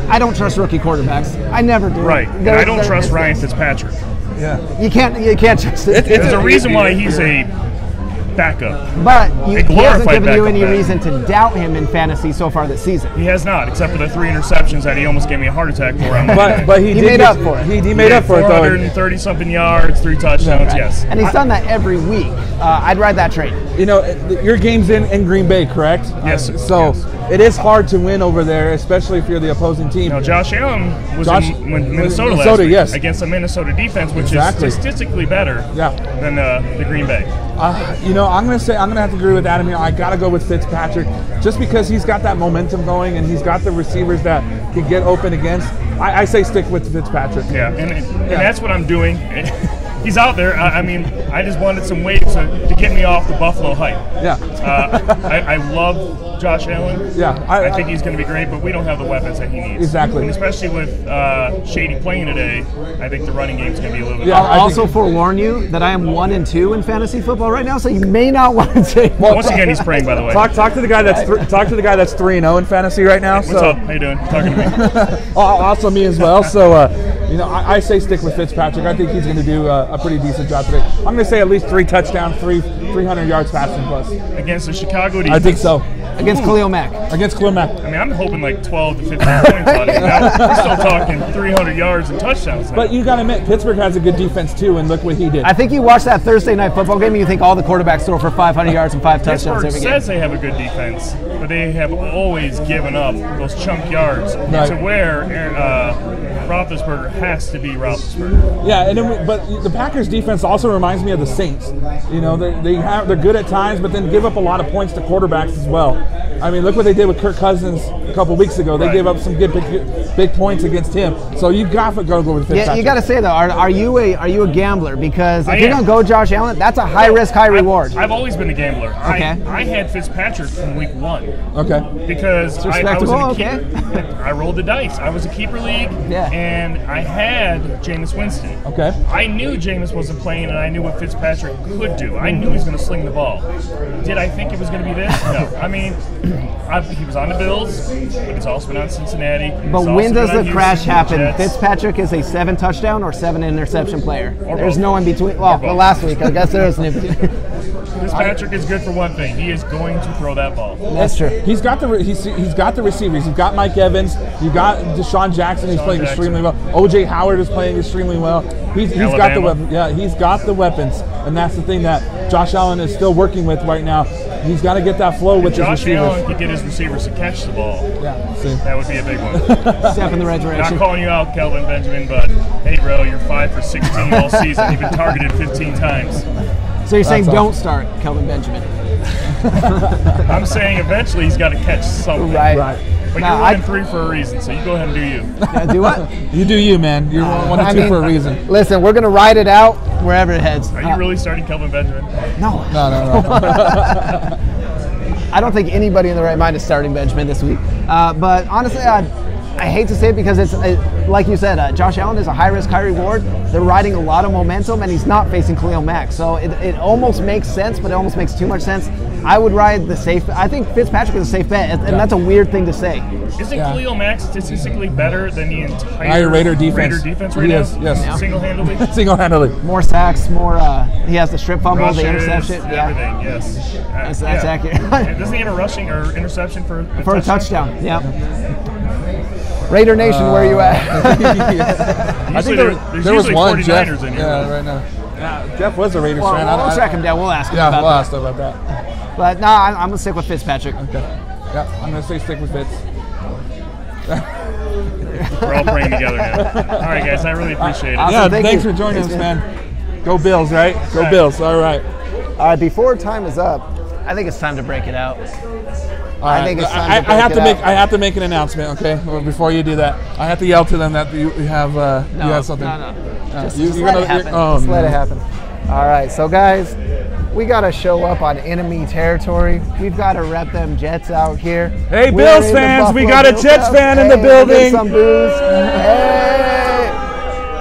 Speaker 2: I don't trust rookie quarterbacks. I never do.
Speaker 5: Right. And I don't trust Ryan Fitzpatrick.
Speaker 1: Yeah.
Speaker 2: You can't trust it.
Speaker 5: There's a reason why he's a backup.
Speaker 2: But he hasn't given you any
Speaker 5: backup.
Speaker 2: reason to doubt him in fantasy so far this season.
Speaker 5: He has not, except for the 3 interceptions that he almost gave me a heart attack for.
Speaker 1: But he made up for it. He made up for it, though.
Speaker 5: 430-something yards, 3 touchdowns, yes.
Speaker 2: And he's done that every week. I'd ride that train.
Speaker 1: You know, your game's in Green Bay, correct?
Speaker 5: Yes.
Speaker 1: So it is hard to win over there, especially if you're the opposing team.
Speaker 5: Now, Josh Allen was in Minnesota last week against a Minnesota defense, which is statistically better than the Green Bay.
Speaker 1: You know, I'm going to have to agree with Adam here. I got to go with Fitzpatrick just because he's got that momentum going and he's got the receivers that can get open against. I say stick with Fitzpatrick.
Speaker 5: Yeah, and that's what I'm doing. He's out there. I mean, I just wanted some waves to get me off the Buffalo hype.
Speaker 1: Yeah.
Speaker 5: I love Josh Allen.
Speaker 1: Yeah.
Speaker 5: I think he's going to be great, but we don't have the weapons that he needs.
Speaker 1: Exactly.
Speaker 5: And especially with Shady playing today, I think the running game is going to be a little bit
Speaker 2: I'll also forewarn you that I am 1-2 in fantasy football right now, so you may not want to take.
Speaker 5: Once again, he's praying, by the way.
Speaker 1: Talk to the guy that's 3-0 in fantasy right now.
Speaker 5: What's up? How you doing? Talking to me.
Speaker 1: Also me as well. So You know, I say stick with Fitzpatrick. I think he's going to do a pretty decent job today. I'm going to say at least 3 touchdowns, 300 yards passing plus.
Speaker 5: Against the Chicago defense?
Speaker 1: I think so.
Speaker 2: Against Khalil Mack.
Speaker 1: Against Khalil Mack.
Speaker 5: I mean, I'm hoping like 12 to 15 points on it. Now, we're still talking 300 yards and touchdowns now.
Speaker 1: But you got to admit, Pittsburgh has a good defense too, and look what he did.
Speaker 2: I think you watch that Thursday night football game and you think all the quarterbacks throw for 500 yards and 5 touchdowns
Speaker 5: Pittsburgh
Speaker 2: every game.
Speaker 5: says they have a good defense, but they have always given up those chunk yards to where Roethlisberger has to be Roethlisberger.
Speaker 1: Yeah, and then but the Packers defense also reminds me of the Saints. You know, they're good at times, but then give up a lot of points to quarterbacks as well. I mean, look what they did with Kirk Cousins a couple weeks ago. They gave up some good big points against him. So you got to go with Fitzpatrick.
Speaker 2: Yeah, you got to say though, are you a gambler? Because if you're gonna go Josh Allen, that's a high risk, high reward.
Speaker 5: I've always been a gambler.
Speaker 2: Okay.
Speaker 5: I had Fitzpatrick from week 1.
Speaker 1: Okay.
Speaker 5: Because I was in a
Speaker 2: okay.
Speaker 5: I rolled the dice. I was a keeper league, and I had Jameis Winston.
Speaker 1: Okay.
Speaker 5: I knew Jameis wasn't playing, and I knew what Fitzpatrick could do. I knew he was going to sling the ball. Did I think it was going to be this? No. I mean, he was on the Bills, but he's also been on Cincinnati.
Speaker 2: But when does the crash happen? Fitzpatrick is a 7 touchdown or 7 interception player. There's no in between. Well, last week I guess there was an in between.
Speaker 5: Fitzpatrick is good for one thing. He is going to throw that ball.
Speaker 2: That's true.
Speaker 1: He's got the receivers. You've got Mike Evans. You've got Deshaun Jackson. He's playing extremely well. O.J. Howard is playing extremely well. He's got the weapons. Yeah, he's got the weapons, and that's the thing that Josh Allen is still working with right now. He's got to get that flow with his receivers.
Speaker 5: Josh Allen could get his receivers to catch the ball.
Speaker 1: Yeah, see.
Speaker 5: That would be a big one.
Speaker 2: Step in the right direction.
Speaker 5: Not calling you out, Kelvin Benjamin, but hey, bro, you're 5 for 16 all season. You've been targeted 15 times.
Speaker 2: So you're saying don't start Kelvin Benjamin?
Speaker 5: I'm saying eventually he's got to catch something.
Speaker 2: Right.
Speaker 5: But you're 1 and 3 for a reason, so you go ahead and do you.
Speaker 2: Yeah, do what?
Speaker 1: You do you, man. You're 1 and 2 for a reason.
Speaker 2: Listen, we're going to ride it out wherever it heads.
Speaker 5: Are you really starting Kelvin Benjamin?
Speaker 2: No.
Speaker 1: No.
Speaker 2: I don't think anybody in the right mind is starting Benjamin this week. But honestly, I hate to say it because it's like you said, Josh Allen is a high risk, high reward. They're riding a lot of momentum, and he's not facing Khalil Mack. So it almost makes sense, but it almost makes too much sense. I would ride the safe. I think Fitzpatrick is a safe bet, and that's a weird thing to say.
Speaker 5: Isn't Khalil Mack statistically better than the entire
Speaker 1: Raider defense
Speaker 5: right now?
Speaker 1: Yes.
Speaker 5: Single-handedly?
Speaker 1: Single-handedly.
Speaker 2: More sacks, more. He has the strip fumble,
Speaker 5: Rushes,
Speaker 2: the interception.
Speaker 5: Everything, yes.
Speaker 2: That's accurate.
Speaker 5: Doesn't he have a rushing or interception for
Speaker 2: a touchdown? Yeah. Raider Nation, where are you at?
Speaker 1: I think there was one,
Speaker 5: 49ers
Speaker 1: Jeff.
Speaker 5: in here.
Speaker 1: Yeah, right now. Yeah, Jeff was a Raiders fan.
Speaker 2: We'll track him down. We'll ask him about that.
Speaker 1: Yeah, we'll ask him about that.
Speaker 2: But no, I'm going to stick with Fitzpatrick.
Speaker 1: Okay. Yeah, I'm going to say stick with Fitz.
Speaker 5: We're all praying together now. All right, guys, I really appreciate it.
Speaker 1: Yeah, thanks for joining us, man. Go Bills, right? Go Bills. All right.
Speaker 2: All right, before time is up, I think it's time to break it out. I think it's time to break it out.
Speaker 1: I have to make an announcement, okay? Well, before you do that, I have to yell to them that you have something.
Speaker 2: No. Just let it happen. Just let it happen. All right, so guys, we got to show up on enemy territory. We've got to rep them Jets out here.
Speaker 1: Hey, Bills fans, we got a Jets fan in the building.
Speaker 2: Some boos. Hey,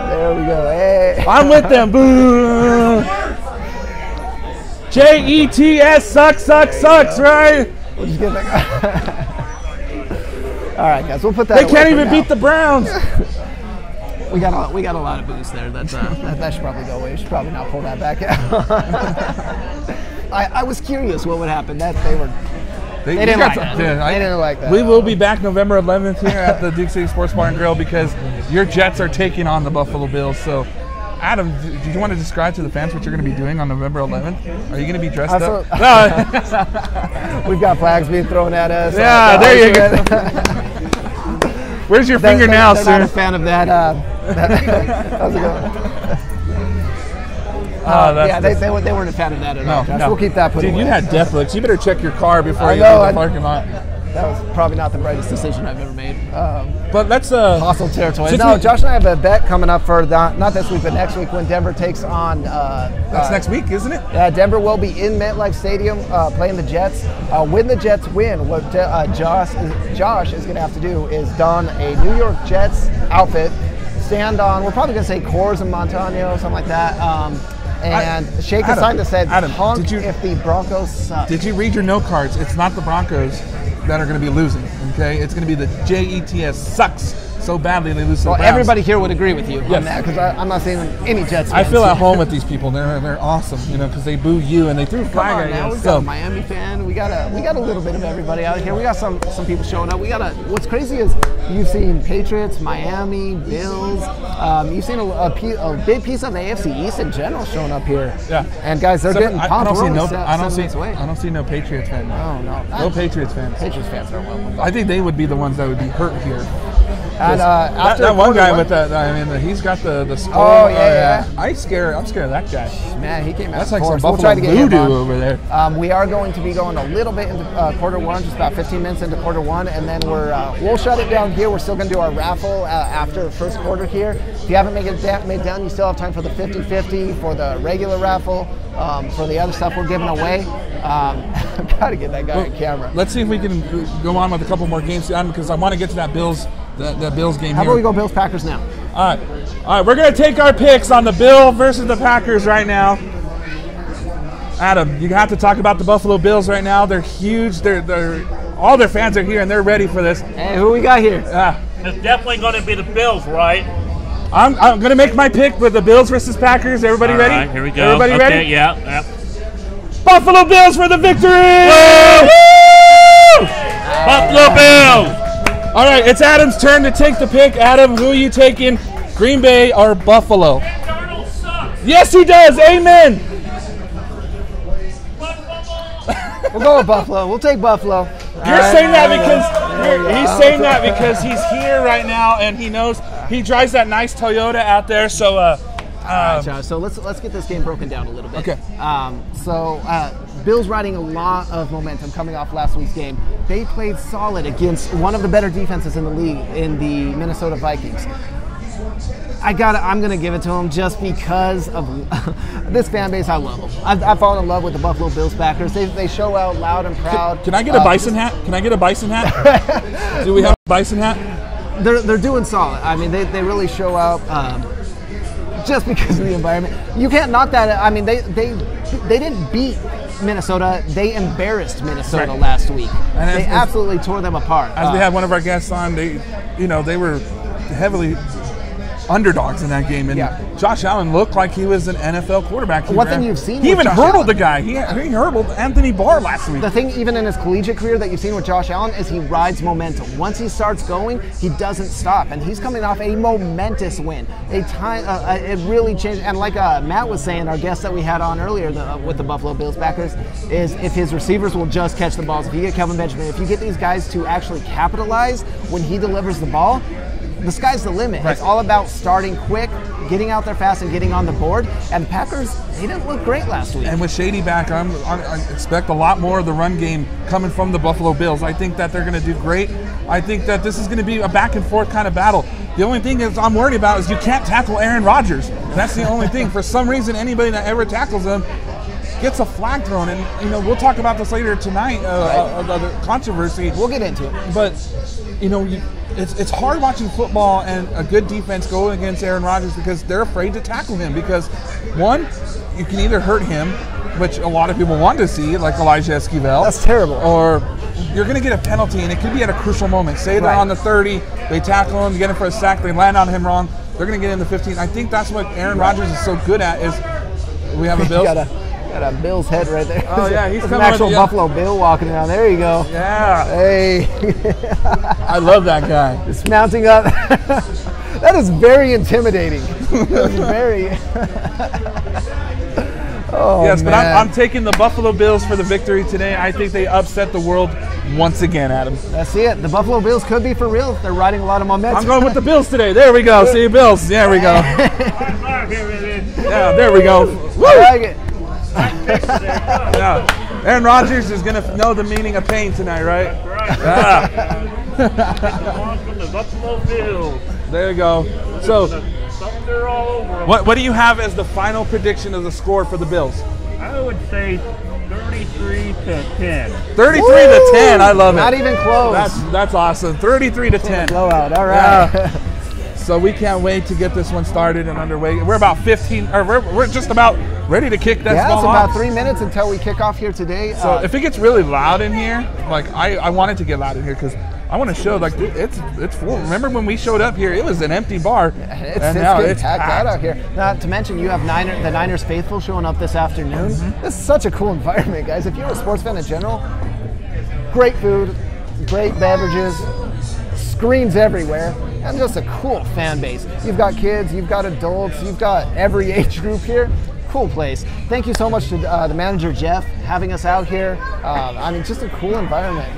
Speaker 2: there we go. Hey,
Speaker 1: I'm with them. Boo. Jets sucks, right?
Speaker 2: We'll just get that. All right, guys, we'll put that.
Speaker 1: They can't even beat the Browns.
Speaker 2: We got a lot of booze there. That should probably go away. We should probably not pull that back out. I was curious what would happen. They didn't like that. They didn't like that.
Speaker 1: We will be back November 11th here at the Duke City Sports Bar and Grill because your Jets are taking on the Buffalo Bills. So, Adam, do you want to describe to the fans what you're going to be doing on November 11th? Are you going to be dressed up?
Speaker 2: No. We've got flags being thrown at us.
Speaker 1: Yeah, there you go. Where's your finger now, sir?
Speaker 2: I'm not a fan of that. How's it going? They weren't a fan of that at all. No. We'll keep that put away.
Speaker 1: Dude, you had death looks. You better check your car before you leave the parking lot.
Speaker 2: That was probably not the brightest decision I've ever made.
Speaker 1: But that's
Speaker 2: hostile territory. No, Josh and I have a bet coming up for not this week, but next week when Denver takes on.
Speaker 1: That's next week, isn't it?
Speaker 2: Yeah, Denver will be in MetLife Stadium playing the Jets. When the Jets win, what Josh is going to have to do is don a New York Jets outfit, stand on. We're probably going to say Coors and Montano, something like that. And shake a sign that said, honk if the Broncos suck.
Speaker 1: Did you read your note cards? It's not the Broncos that are going to be losing, okay? It's going to be the Jets sucks so badly they lose to the
Speaker 2: Well,
Speaker 1: Browns.
Speaker 2: everybody here would agree with you on
Speaker 1: Yes.
Speaker 2: that because I'm not seeing any Jets fans.
Speaker 1: I feel at home with these people. They're awesome, you know, because they boo you and they threw a
Speaker 2: Come
Speaker 1: flag
Speaker 2: on
Speaker 1: at
Speaker 2: now,
Speaker 1: you.
Speaker 2: we got a Miami fan. We got a little bit of everybody out here. We got some people showing up. What's crazy is you've seen Patriots, Miami, Bills. You've seen a big piece of the AFC East in general showing up here.
Speaker 1: Yeah.
Speaker 2: And guys, they're getting pumped.
Speaker 1: I don't
Speaker 2: I
Speaker 1: see no Patriots fans.
Speaker 2: no.
Speaker 1: No Patriots fans.
Speaker 2: Patriots fans are welcome.
Speaker 1: I think they would be the ones that would be hurt here.
Speaker 2: And after
Speaker 1: that one guy
Speaker 2: quarter
Speaker 1: with that, I mean, he's got the skull.
Speaker 2: Oh, yeah.
Speaker 1: I'm scared of that guy.
Speaker 2: Man, he came out.
Speaker 1: That's like some
Speaker 2: We'll
Speaker 1: Buffalo
Speaker 2: try to get him
Speaker 1: voodoo
Speaker 2: on.
Speaker 1: over there.
Speaker 2: We are going to be going a little bit into quarter one, just about 15 minutes into quarter one, and then we'll shut it down here. We're still going to do our raffle after the first quarter here. If you haven't made it down, you still have time for the 50-50, for the regular raffle, for the other stuff we're giving away. I've got to get that guy on camera.
Speaker 1: Let's see if we can go on with a couple more games because I want to get to that Bills game
Speaker 2: How
Speaker 1: here.
Speaker 2: about we go Bills Packers now?
Speaker 1: All right, we're gonna take our picks on the Bill versus the Packers right now. Adam, you have to talk about the Buffalo Bills right now. They're huge. They're all their fans are here and they're ready for this.
Speaker 2: Hey, who we got here?
Speaker 5: It's definitely going to be the Bills, right?
Speaker 1: I'm gonna make my pick with the Bills versus Packers. Everybody ready?
Speaker 5: All right, here we go.
Speaker 1: Everybody
Speaker 5: okay,
Speaker 1: ready?
Speaker 5: Yeah.
Speaker 1: Buffalo Bills for the victory!
Speaker 5: Woo! Buffalo Bills!
Speaker 1: All right, it's Adam's turn to take the pick. Adam, who are you taking? Green Bay or Buffalo?
Speaker 5: Darnold sucks.
Speaker 1: Yes, he does. Amen.
Speaker 2: We'll go with Buffalo. We'll take Buffalo.
Speaker 1: You're saying that because he's saying that because he's here right now and he knows he drives that nice Toyota out there. So,
Speaker 2: So let's get this game broken down a little bit.
Speaker 1: Okay.
Speaker 2: Bills riding a lot of momentum coming off last week's game. They played solid against one of the better defenses in the league in the Minnesota Vikings. I'm going to give it to them just because of this fan base. I love them. I've fallen in love with the Buffalo Bills backers. They show out loud and proud.
Speaker 1: can I get a bison hat? Can I get a bison hat? Do we have a bison hat?
Speaker 2: They're doing solid. I mean, they really show out just because of the environment. You can't knock that. I mean, they didn't beat Minnesota. They embarrassed Minnesota
Speaker 1: Right.
Speaker 2: last week.
Speaker 1: And
Speaker 2: they absolutely tore them apart.
Speaker 1: As we had one of our guests on, they were heavily underdogs in that game, and
Speaker 2: Yeah.
Speaker 1: Josh Allen looked like he was an NFL quarterback.
Speaker 2: One thing you've seen
Speaker 1: he
Speaker 2: with
Speaker 1: even
Speaker 2: Josh
Speaker 1: hurdled
Speaker 2: Allen-
Speaker 1: the guy. He hurdled Anthony Barr last week.
Speaker 2: The thing, even in his collegiate career, that you've seen with Josh Allen is he rides momentum. Once he starts going, he doesn't stop, and he's coming off a momentous win. It really changed. And like Matt was saying, our guest that we had on earlier with the Buffalo Bills backers, is if his receivers will just catch the balls. If you get Kelvin Benjamin, if you get these guys to actually capitalize when he delivers the ball, the sky's the limit.
Speaker 1: Right.
Speaker 2: It's all about starting quick, getting out there fast, and getting on the board. And the Packers, they didn't look great last week.
Speaker 1: And with Shady back, I expect a lot more of the run game coming from the Buffalo Bills. I think that they're going to do great. I think that this is going to be a back and forth kind of battle. The only thing is I'm worried about is you can't tackle Aaron Rodgers. That's the only thing. For some reason, anybody that ever tackles him gets a flag thrown. And, we'll talk about this later tonight, the controversy.
Speaker 2: We'll get into it.
Speaker 1: But, it's hard watching football and a good defense go against Aaron Rodgers because they're afraid to tackle him because, one, you can either hurt him, which a lot of people want to see, like Elijah Esquivel.
Speaker 2: That's terrible.
Speaker 1: Or you're going to get a penalty, and it could be at a crucial moment. Say they're
Speaker 2: Right.
Speaker 1: on the 30, they tackle him, get him for a sack, they land on him wrong, they're going to get in the 15. I think that's what Aaron Rodgers is so good at is we have a Bill.
Speaker 2: got a Bill's head right there.
Speaker 1: Oh, yeah, he's
Speaker 2: There's
Speaker 1: coming
Speaker 2: an actual
Speaker 1: with-
Speaker 2: Buffalo Bill walking around. There you go.
Speaker 1: Yeah,
Speaker 2: Hey,
Speaker 1: I love that guy.
Speaker 2: it's mounting up. That is very intimidating. That is very. Oh,
Speaker 1: Yes, but
Speaker 2: man.
Speaker 1: I'm taking the Buffalo Bills for the victory today. I think they upset the world once again, Adam.
Speaker 2: That's it. The Buffalo Bills could be for real. They're riding a lot of momentum.
Speaker 1: I'm going with the Bills today. There we go. See you, Bills. There we go. Yeah, there we go. Woo!
Speaker 2: I like it.
Speaker 1: Yeah. Aaron Rodgers is going to know the meaning of pain tonight, right? Yeah.
Speaker 5: From the Buffalo Bills.
Speaker 1: There you go. So,
Speaker 5: Thunder all over 'em.
Speaker 1: what do you have as the final prediction of the score for the Bills?
Speaker 5: I would say 33-10.
Speaker 1: 33 to 10. I love it.
Speaker 2: Not even close.
Speaker 1: That's awesome. 33 to 10.
Speaker 2: Blowout. All right.
Speaker 1: Yeah. So we can't wait to get this one started and underway. We're about 15, or we're just about ready to kick that
Speaker 2: Yeah,
Speaker 1: ball
Speaker 2: it's
Speaker 1: off.
Speaker 2: about 3 minutes until we kick off here today.
Speaker 1: So if it gets really loud in here, like I want it to get loud in here because I want to show like it's full. Remember when we showed up here? It was an empty bar,
Speaker 2: It's
Speaker 1: now
Speaker 2: getting
Speaker 1: it's
Speaker 2: packed
Speaker 1: packed
Speaker 2: out here. Not to mention, you have the Niners faithful showing up this afternoon. This is such a cool environment, guys. If you're a sports fan in general, great food, great beverages, screens everywhere, and just a cool fan base. You've got kids, you've got adults, you've got every age group here. Cool place. Thank you so much to the manager Jeff having us out here. I mean, just a cool environment.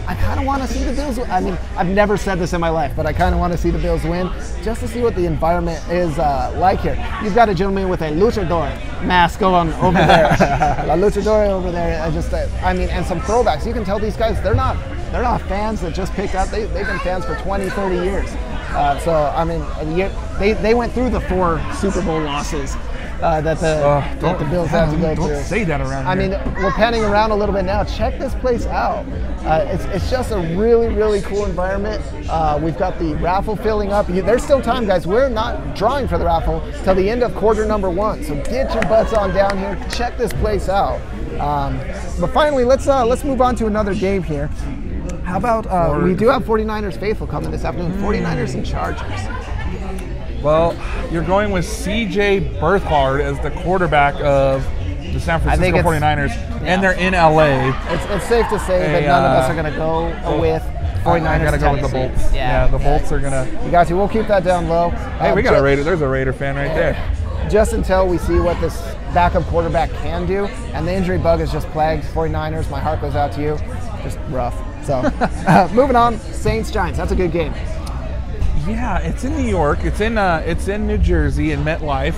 Speaker 2: I kind of want to see the Bills. I mean, I've never said this in my life, but I kind of want to see the Bills win just to see what the environment is like here. You've got a gentleman with a luchador mask on over there, a luchador over there. I mean, and some throwbacks. You can tell these guys they're not fans that just picked up. They've been fans for 20, 30 years. So I mean, they went through the 4 Super Bowl losses. That the Bills have to go through.
Speaker 1: Don't say that around
Speaker 2: I
Speaker 1: here.
Speaker 2: mean, we're panning around a little bit now. Check this place out. It's just a really, really cool environment. We've got the raffle filling up. There's still time, guys. We're not drawing for the raffle till the end of quarter number 1. So get your butts on down here. Check this place out. But finally, let's move on to another game here. How about we do have 49ers faithful coming this afternoon. 49ers and Chargers.
Speaker 1: Well, you're going with C.J. Beathard as the quarterback of the San Francisco 49ers, and they're in L.A.
Speaker 2: It's safe to say that none of us are going to go with 49ers.
Speaker 1: I got to go with the Bolts.
Speaker 2: Yeah,
Speaker 1: the Bolts are going to.
Speaker 2: You got to. We'll keep that down low.
Speaker 1: Hey, we got a Raider. There's a Raider fan right there.
Speaker 2: Just until we see what this backup quarterback can do, and the injury bug has just plagued 49ers. My heart goes out to you. Just rough. So, moving on. Saints-Giants. That's a good game.
Speaker 1: Yeah, it's in New York. It's in New Jersey in MetLife.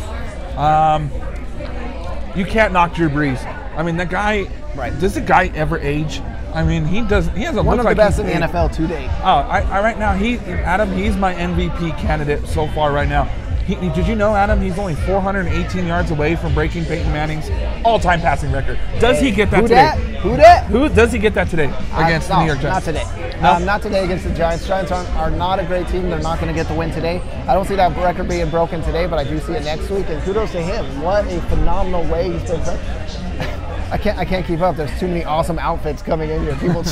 Speaker 1: You can't knock Drew Brees. I mean, that guy.
Speaker 2: Right.
Speaker 1: Does the guy ever age? I mean, he doesn't. He hasn't
Speaker 2: one
Speaker 1: looked
Speaker 2: of the
Speaker 1: like
Speaker 2: best in the NFL to date.
Speaker 1: Oh, I right now he's my MVP candidate so far right now. Did you know, Adam? He's only 418 yards away from breaking Peyton Manning's all-time passing record. Does he get that today? Who does he get that today against the New York Giants?
Speaker 2: Not today. Not today against the Giants. Giants are not a great team. They're not going to get the win today. I don't see that record being broken today, but I do see it next week. And kudos to him. What a phenomenal way he's been. I can't keep up. There's too many awesome outfits coming in here. People,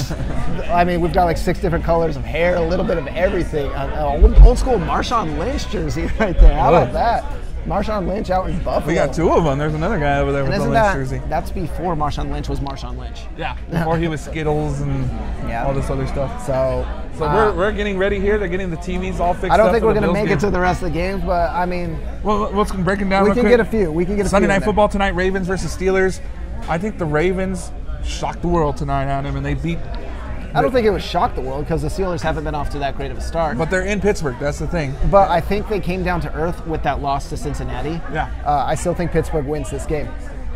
Speaker 2: I mean, we've got like 6 different colors of hair, a little bit of everything. Old school Marshawn Lynch jersey right there. How about that? Marshawn Lynch out in Buffalo.
Speaker 1: We got 2 of them. There's another guy over there with the Lynch jersey.
Speaker 2: That's before Marshawn Lynch was Marshawn Lynch.
Speaker 1: Yeah, before he was Skittles and all this other stuff.
Speaker 2: So
Speaker 1: we're getting ready here. They're getting the TVs all fixed up.
Speaker 2: I don't think we're going to
Speaker 1: make
Speaker 2: it to the rest of the games, but I mean,
Speaker 1: well, let's break them down.
Speaker 2: We can get a few.
Speaker 1: Sunday Night Football tonight: Ravens versus Steelers. I think the Ravens shocked the world tonight, Adam, and they beat.
Speaker 2: I don't think it would shock the world because the Steelers haven't been off to that great of a start.
Speaker 1: But they're in Pittsburgh. That's the thing.
Speaker 2: But I think they came down to earth with that loss to Cincinnati.
Speaker 1: Yeah.
Speaker 2: I still think Pittsburgh wins this game.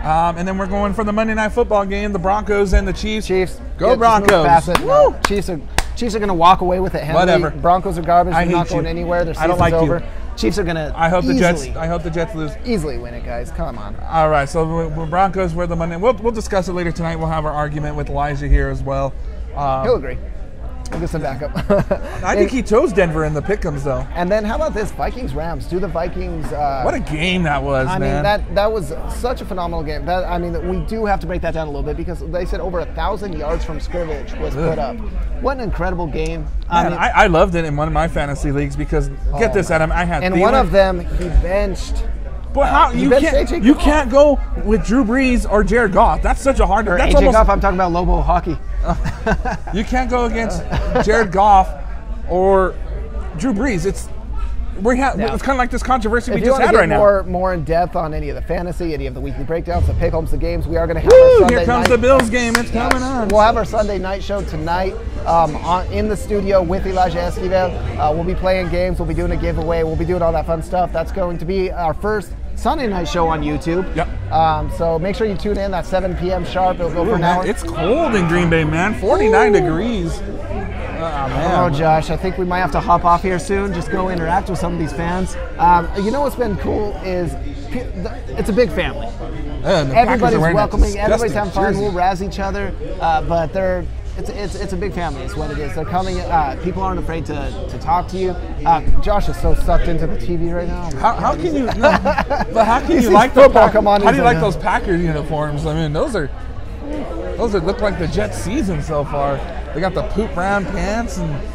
Speaker 1: And then we're going for the Monday Night Football game: the Broncos and the Chiefs.
Speaker 2: Go
Speaker 1: Broncos!
Speaker 2: No, Chiefs are going to walk away with it. Henry.
Speaker 1: Whatever.
Speaker 2: Broncos are garbage. They're not going anywhere. Their season's over. Chiefs are going to.
Speaker 1: I hope the Jets lose.
Speaker 2: Easily win it, guys. Come on.
Speaker 1: All right. So we're Broncos. We're the Monday. We'll discuss it later tonight. We'll have our argument with Elijah here as well.
Speaker 2: He'll agree. We'll get some backup.
Speaker 1: I think he chose Denver in the pick'ems, though.
Speaker 2: And then how about this? Vikings-Rams. Do the Vikings...
Speaker 1: what a game that was, man.
Speaker 2: I mean, that was such a phenomenal game. We do have to break that down a little bit because they said over 1,000 yards from scrimmage was put up. What an incredible game.
Speaker 1: Man, I loved it in one of my fantasy leagues because, get this, Adam, I had
Speaker 2: in one of them, he benched...
Speaker 1: But how you can't go with Drew Brees or Jared Goff. That's such a hard.
Speaker 2: That's AJ Goff. I'm talking about Lobo hockey.
Speaker 1: You can't go against Jared Goff or Drew Brees. It's kind of like this controversy we just had right now.
Speaker 2: If you want to get more in depth on any of the fantasy, any of the weekly breakdowns, the pick-ems, the games, we are going to have our Sunday
Speaker 1: Here comes the Bills game. It's coming on.
Speaker 2: We'll have our Sunday night show tonight in the studio with Elijah Esquivel. We'll be playing games. We'll be doing a giveaway. We'll be doing all that fun stuff. That's going to be our first Sunday night show on YouTube.
Speaker 1: Yep.
Speaker 2: So make sure you tune in. That's 7 p.m. sharp. It'll go for an hour.
Speaker 1: It's cold in Green Bay, man. 49 degrees.
Speaker 2: Oh, Josh, I think we might have to hop off here soon. Just go interact with some of these fans. You know what's been cool is it's a big family. Everybody's welcoming. Everybody's having fun. We'll razz each other, but it's a big family. It's what it is. They're coming. People aren't afraid to talk to you. Josh is so sucked into the TV right now.
Speaker 1: How can you? No, but how can you like
Speaker 2: football? Come on.
Speaker 1: How do you like those Packers uniforms? I mean, those look like the Jets season so far. They got the poop brown pants and.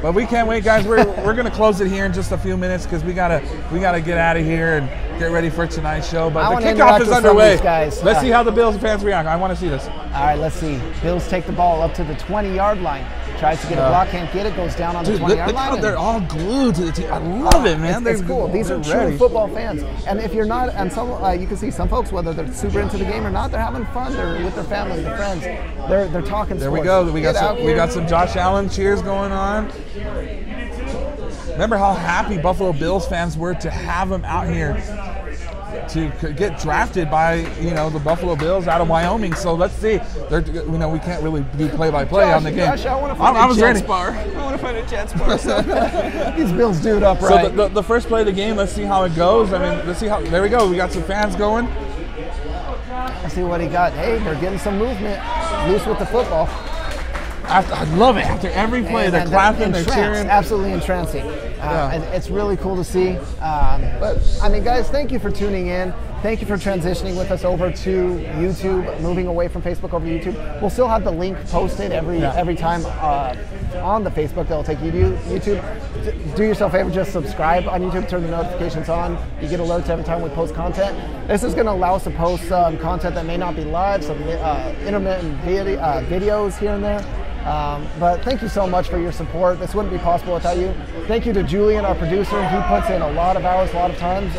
Speaker 1: But we can't wait, guys. We're gonna close it here in just a few minutes because we gotta get out of here and get ready for tonight's show. But the kickoff is underway. Let's see how the Bills fans react. I want to see this.
Speaker 2: All right, let's see. Bills take the ball up to the 20-yard line. Tries to get a block, can't get it, goes down on the 20-yard line.
Speaker 1: They're all glued to the team. I love it, man.
Speaker 2: It's cool. These are true football fans. And if you're not, and some, you can see some folks, whether they're super into the game or not, they're having fun. They're with their family, their friends. They're talking sports.
Speaker 1: There we go. We got some Josh Allen cheers going on. Remember how happy Buffalo Bills fans were to have him out here to get drafted by the Buffalo Bills out of Wyoming. So let's see. We can't really do play-by-play on the game.
Speaker 2: Josh, I want to find a Jets bar. So these Bills do it up right.
Speaker 1: So the first play of the game. Let's see how it goes. I mean, let's see how. There we go. We got some fans going.
Speaker 2: Let's see what he got. Hey, they're getting some movement. Loose with the football.
Speaker 1: I love it. After every play, they're clapping, they're cheering.
Speaker 2: Absolutely entrancing. And it's really cool to see. But, I mean, guys, thank you for tuning in. Thank you for transitioning with us over to YouTube, moving away from Facebook over to YouTube. We'll still have the link posted every time on the Facebook that'll take you to YouTube. Do yourself a favor, just subscribe on YouTube, turn the notifications on. You get alerts every time we post content. This is going to allow us to post some content that may not be live, some intermittent videos here and there. But thank you so much for your support. This wouldn't be possible without you. Thank you to Julian, our producer. He puts in a lot of hours, a lot of times,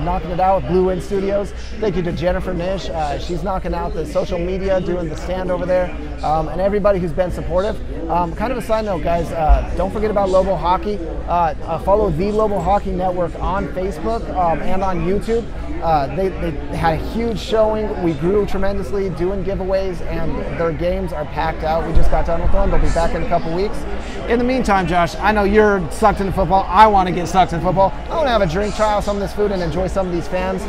Speaker 2: knocking it out with Blue Wind Studios. Thank you to Jennifer Nish. She's knocking out the social media, doing the stand over there, and everybody who's been supportive. Kind of a side note, guys, don't forget about Lobo Hockey. Follow the Lobo Hockey Network on Facebook and on YouTube. They had a huge showing. We grew tremendously doing giveaways, and their games are packed out. We just got done with them. They'll be back in a couple weeks. In the meantime, Josh, I know you're sucked into football. I want to get sucked into football. I want to have a drink, try out some of this food, and enjoy some of these fans.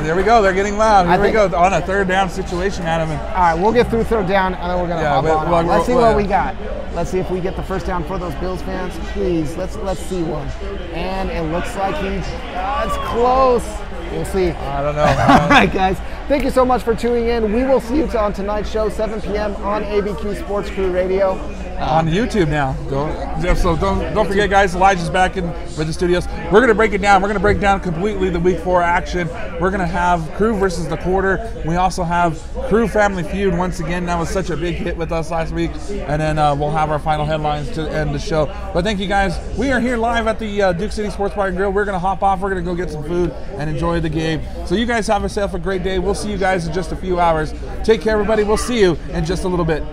Speaker 1: There we go. They're getting loud. Here we go on a third down situation, Adam.
Speaker 2: All right, we'll get through third down, and then we're going to hop on. Let's see what we got. Let's see if we get the first down for those Bills fans. Please, let's see one. And it looks like it's close. We'll see.
Speaker 1: I don't know.
Speaker 2: All right, guys. Thank you so much for tuning in. We will see you on tonight's show, 7 p.m. on ABQ Sports Crew Radio.
Speaker 1: On YouTube now. Don't forget, guys, Elijah's back in with the studios. We're going to break it down. We're going to break down completely the Week 4 action. We're going to have Crew versus the Quarter. We also have Crew Family Feud once again. That was such a big hit with us last week. And then we'll have our final headlines to end the show. But thank you, guys. We are here live at the Duke City Sports Bar and Grill. We're going to hop off. We're going to go get some food and enjoy the game. So you guys have yourself a great day. We'll see you guys in just a few hours. Take care, everybody. We'll see you in just a little bit.